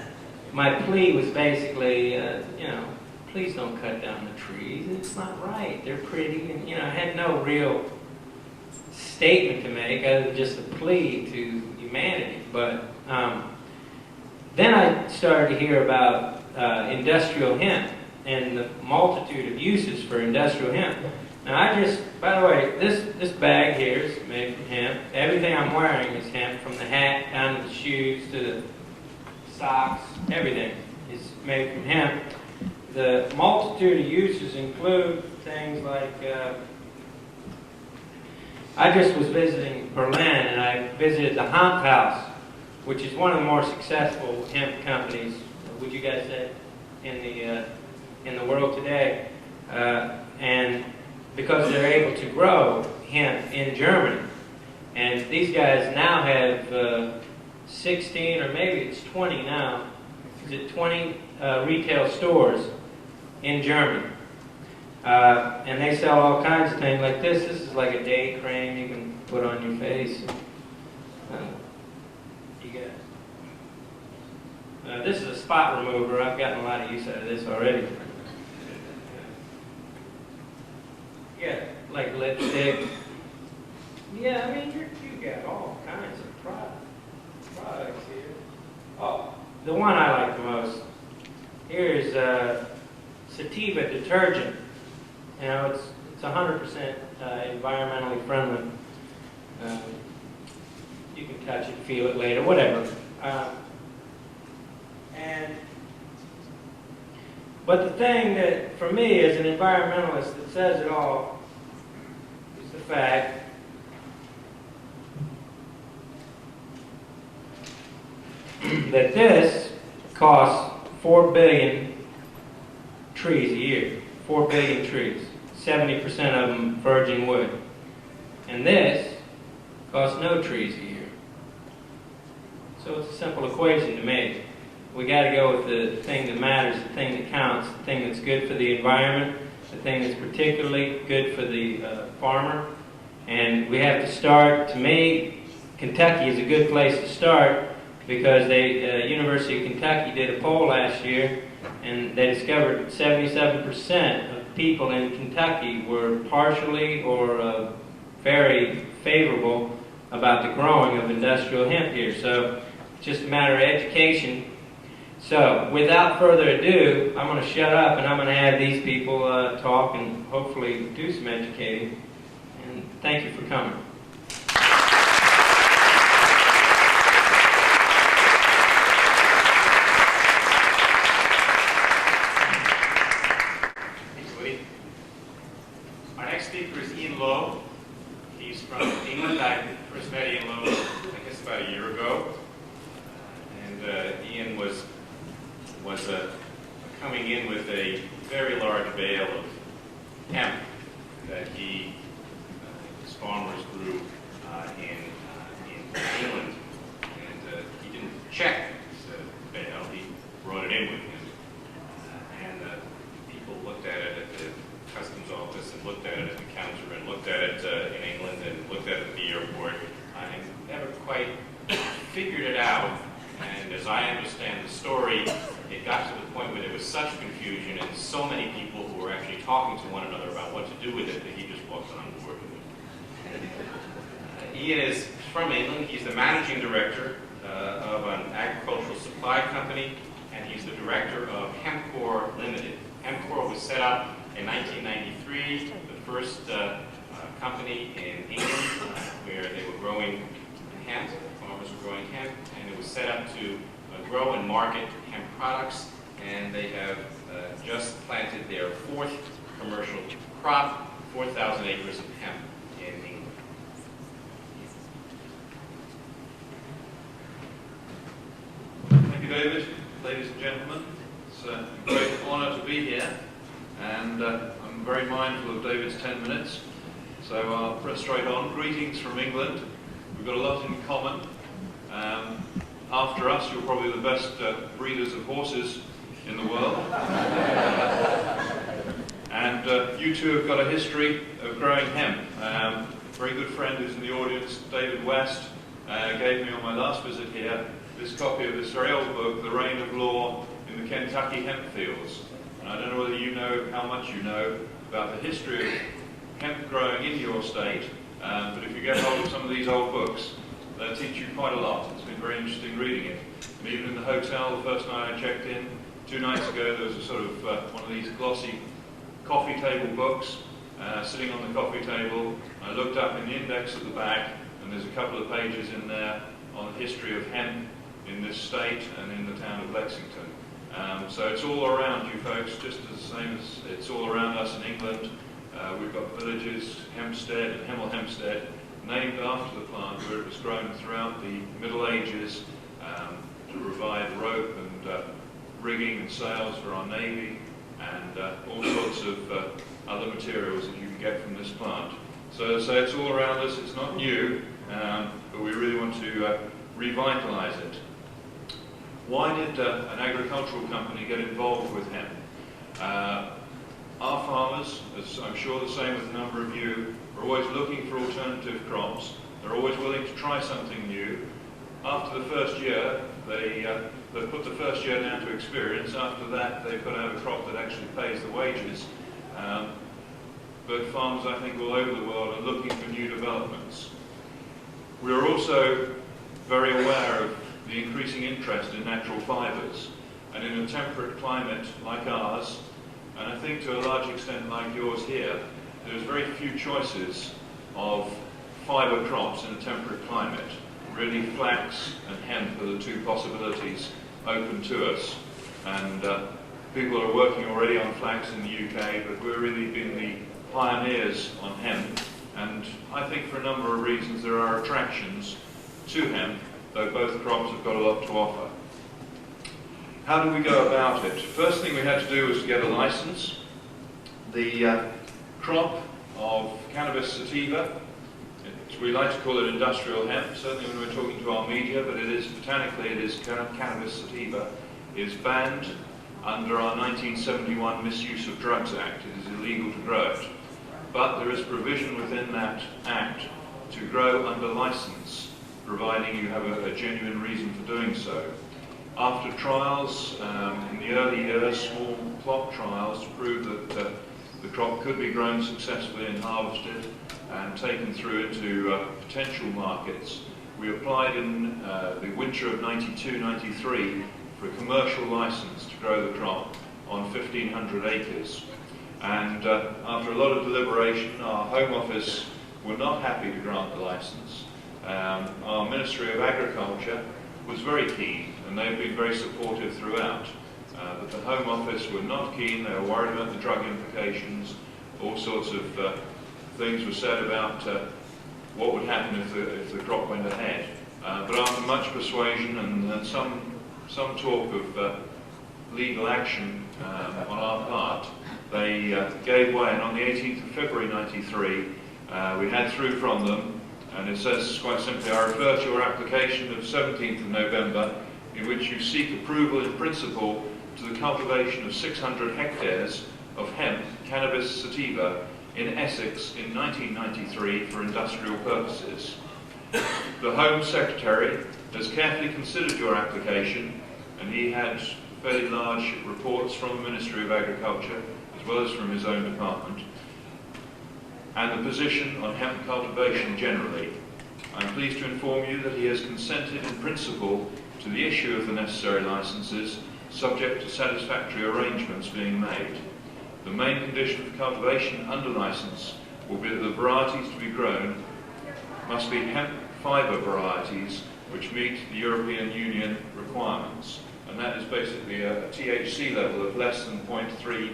my plea was basically, you know, please don't cut down the trees. It's not right. They're pretty, and you know, I had no real statement to make other than just a plea to humanity. But then I started to hear about industrial hemp and the multitude of uses for industrial hemp. Now I just, by the way, this bag here is made from hemp. Everything I'm wearing is hemp, from the hat down to the shoes to the socks. Everything is made from hemp. The multitude of uses include things like, I just was visiting Berlin, and I visited the Hemp House, which is one of the more successful hemp companies, would you guys say, in the world today, and because they're able to grow hemp in Germany. And these guys now have 16, or maybe it's 20 now, is it 20 retail stores in Germany. And they sell all kinds of things like this. This is like a day cream you can put on your face. This is a spot remover. I've gotten a lot of use out of this already. Yeah, like lipstick. Yeah, I mean, you got all kinds of products here. Oh, the one I like the most. Here's sativa detergent. You know, it's 100% environmentally friendly. You can touch it, feel it later, whatever. But the thing that, for me, as an environmentalist, that says it all is the fact that this costs 4 billion trees a year. 4 billion trees. 70% of them virgin wood. And this costs no trees a year. So it's a simple equation to make. We got to go with the thing that matters, the thing that counts, the thing that's good for the environment, the thing that's particularly good for the farmer. And we have to start, to me, Kentucky is a good place to start, because University of Kentucky did a poll last year, and they discovered 77% of people in Kentucky were partially or very favorable about the growing of industrial hemp here. So it's just a matter of education. So without further ado, I'm going to shut up, and I'm going to have these people talk and hopefully do some educating. And thank you for coming. Our next speaker is Ian Lowe. He's from England. I first met Ian Lowe, I guess, about a year ago. Ian was coming in with a very large bale of hemp that his farmers grew in England. And he didn't check his bale, he brought it in with him. People looked at it at the customs office, and looked at it at the counter, and looked at it in England, and looked at it at the airport, and never quite figured it out. And as I understand the story, it got to the point where there was such confusion and so many people who were actually talking to one another about what to do with it that he just walked on board with it. Ian is from England. He's the managing director of an agricultural supply company, and he's the director of Hempcore Limited. Hempcore was set up in 1993, the first company in England where they were growing hemp. Farmers were growing hemp, and it was set up to grow and market hemp products. And they have just planted their 4th commercial crop, 4,000 acres of hemp in England. Thank you, David. Ladies and gentlemen, it's a great honor to be here, and I'm very mindful of David's 10 minutes. So I'll press straight on. Greetings from England. We've got a lot in common. After us, you're probably the best breeders of horses in the world. And you two have got a history of growing hemp. A very good friend who's in the audience, David West, gave me on my last visit here this copy of this very old book, The Reign of Law in the Kentucky Hemp Fields. And I don't know whether you know how much you know about the history of hemp growing in your state, but if you get hold of some of these old books, they'll teach you quite a lot. It's been very interesting reading it. And even in the hotel, the first night I checked in, 2 nights ago, there was a sort of one of these glossy coffee table books sitting on the coffee table. I looked up in the index at the back, and there's a couple of pages in there on the history of hemp in this state and in the town of Lexington. So it's all around you folks, just as the same as it's all around us in England. We've got villages, Hempstead and Hemel Hempstead, named after the plant where it was grown throughout the Middle Ages to provide rope and rigging and sails for our Navy and all sorts of other materials that you can get from this plant. So it's all around us, it's not new, but we really want to revitalise it. Why did an agricultural company get involved with hemp? Our farmers, as I'm sure the same with a number of you, are always looking for alternative crops. They're always willing to try something new. After the first year, they put the first year down to experience. After that, they've got to have a crop that actually pays the wages. But farmers, I think, all over the world are looking for new developments. We are also very aware of the increasing interest in natural fibres. And in a temperate climate like ours, and I think to a large extent like yours here, there's very few choices of fibre crops in a temperate climate. Really, flax and hemp are the two possibilities open to us. And people are working already on flax in the UK, but we're really been the pioneers on hemp. And I think for a number of reasons there are attractions to hemp, though both crops have got a lot to offer. How do we go about it? First thing we had to do was to get a license. The crop of cannabis sativa, we like to call it industrial hemp, certainly when we're talking to our media, but it is, botanically, it is cannabis sativa, is banned under our 1971 Misuse of Drugs Act. It is illegal to grow it. But there is provision within that act to grow under license, providing you have a genuine reason for doing so. After trials, in the early years, small plot trials to prove that the crop could be grown successfully and harvested and taken through into potential markets, we applied in the winter of 92-93 for a commercial license to grow the crop on 1,500 acres. And after a lot of deliberation, our Home Office were not happy to grant the license. Our Ministry of Agriculture was very keen, and they've been very supportive throughout. But the Home Office were not keen. They were worried about the drug implications. All sorts of things were said about what would happen if the crop went ahead. But after much persuasion and some talk of legal action on our part, they gave way. And on the 18th of February 93, we had through from them, and it says quite simply, I refer to your application of 17th of November, in which you seek approval in principle to the cultivation of 600 hectares of hemp, cannabis sativa, in Essex in 1993 for industrial purposes. The Home Secretary has carefully considered your application, and he had fairly large reports from the Ministry of Agriculture, as well as from his own department, and the position on hemp cultivation generally. I am pleased to inform you that he has consented in principle to the issue of the necessary licenses, subject to satisfactory arrangements being made. The main condition for cultivation under license will be that the varieties to be grown must be hemp fibre varieties which meet the European Union requirements. And that is basically a THC level of less than 0.3%.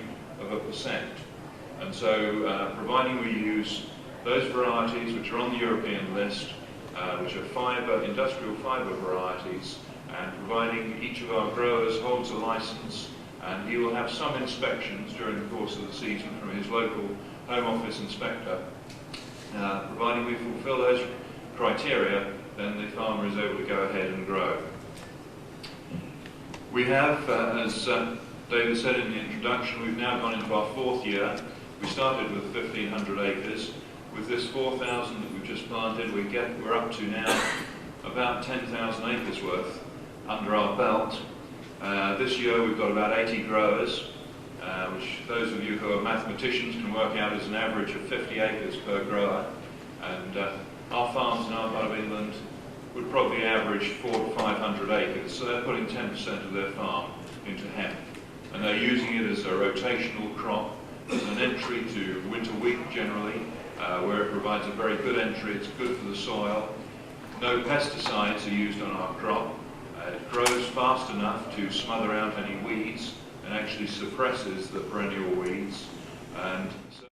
And so, providing we use those varieties which are on the European list, which are fibre, industrial fibre varieties, and providing each of our growers holds a license, and he will have some inspections during the course of the season from his local Home Office inspector. Providing we fulfill those criteria, then the farmer is able to go ahead and grow. We have, as David said in the introduction, we've now gone into our 4th year. We started with 1,500 acres. With this 4,000 that we've just planted, we're up to now about 10,000 acres worth under our belt. This year we've got about 80 growers, which those of you who are mathematicians can work out as an average of 50 acres per grower. And our farms in our part of England would probably average 400 to 500 acres, so they're putting 10% of their farm into hemp. And they're using it as a rotational crop, as an entry to winter wheat generally, where it provides a very good entry. It's good for the soil. No pesticides are used on our crop. It grows fast enough to smother out any weeds and actually suppresses the perennial weeds. And so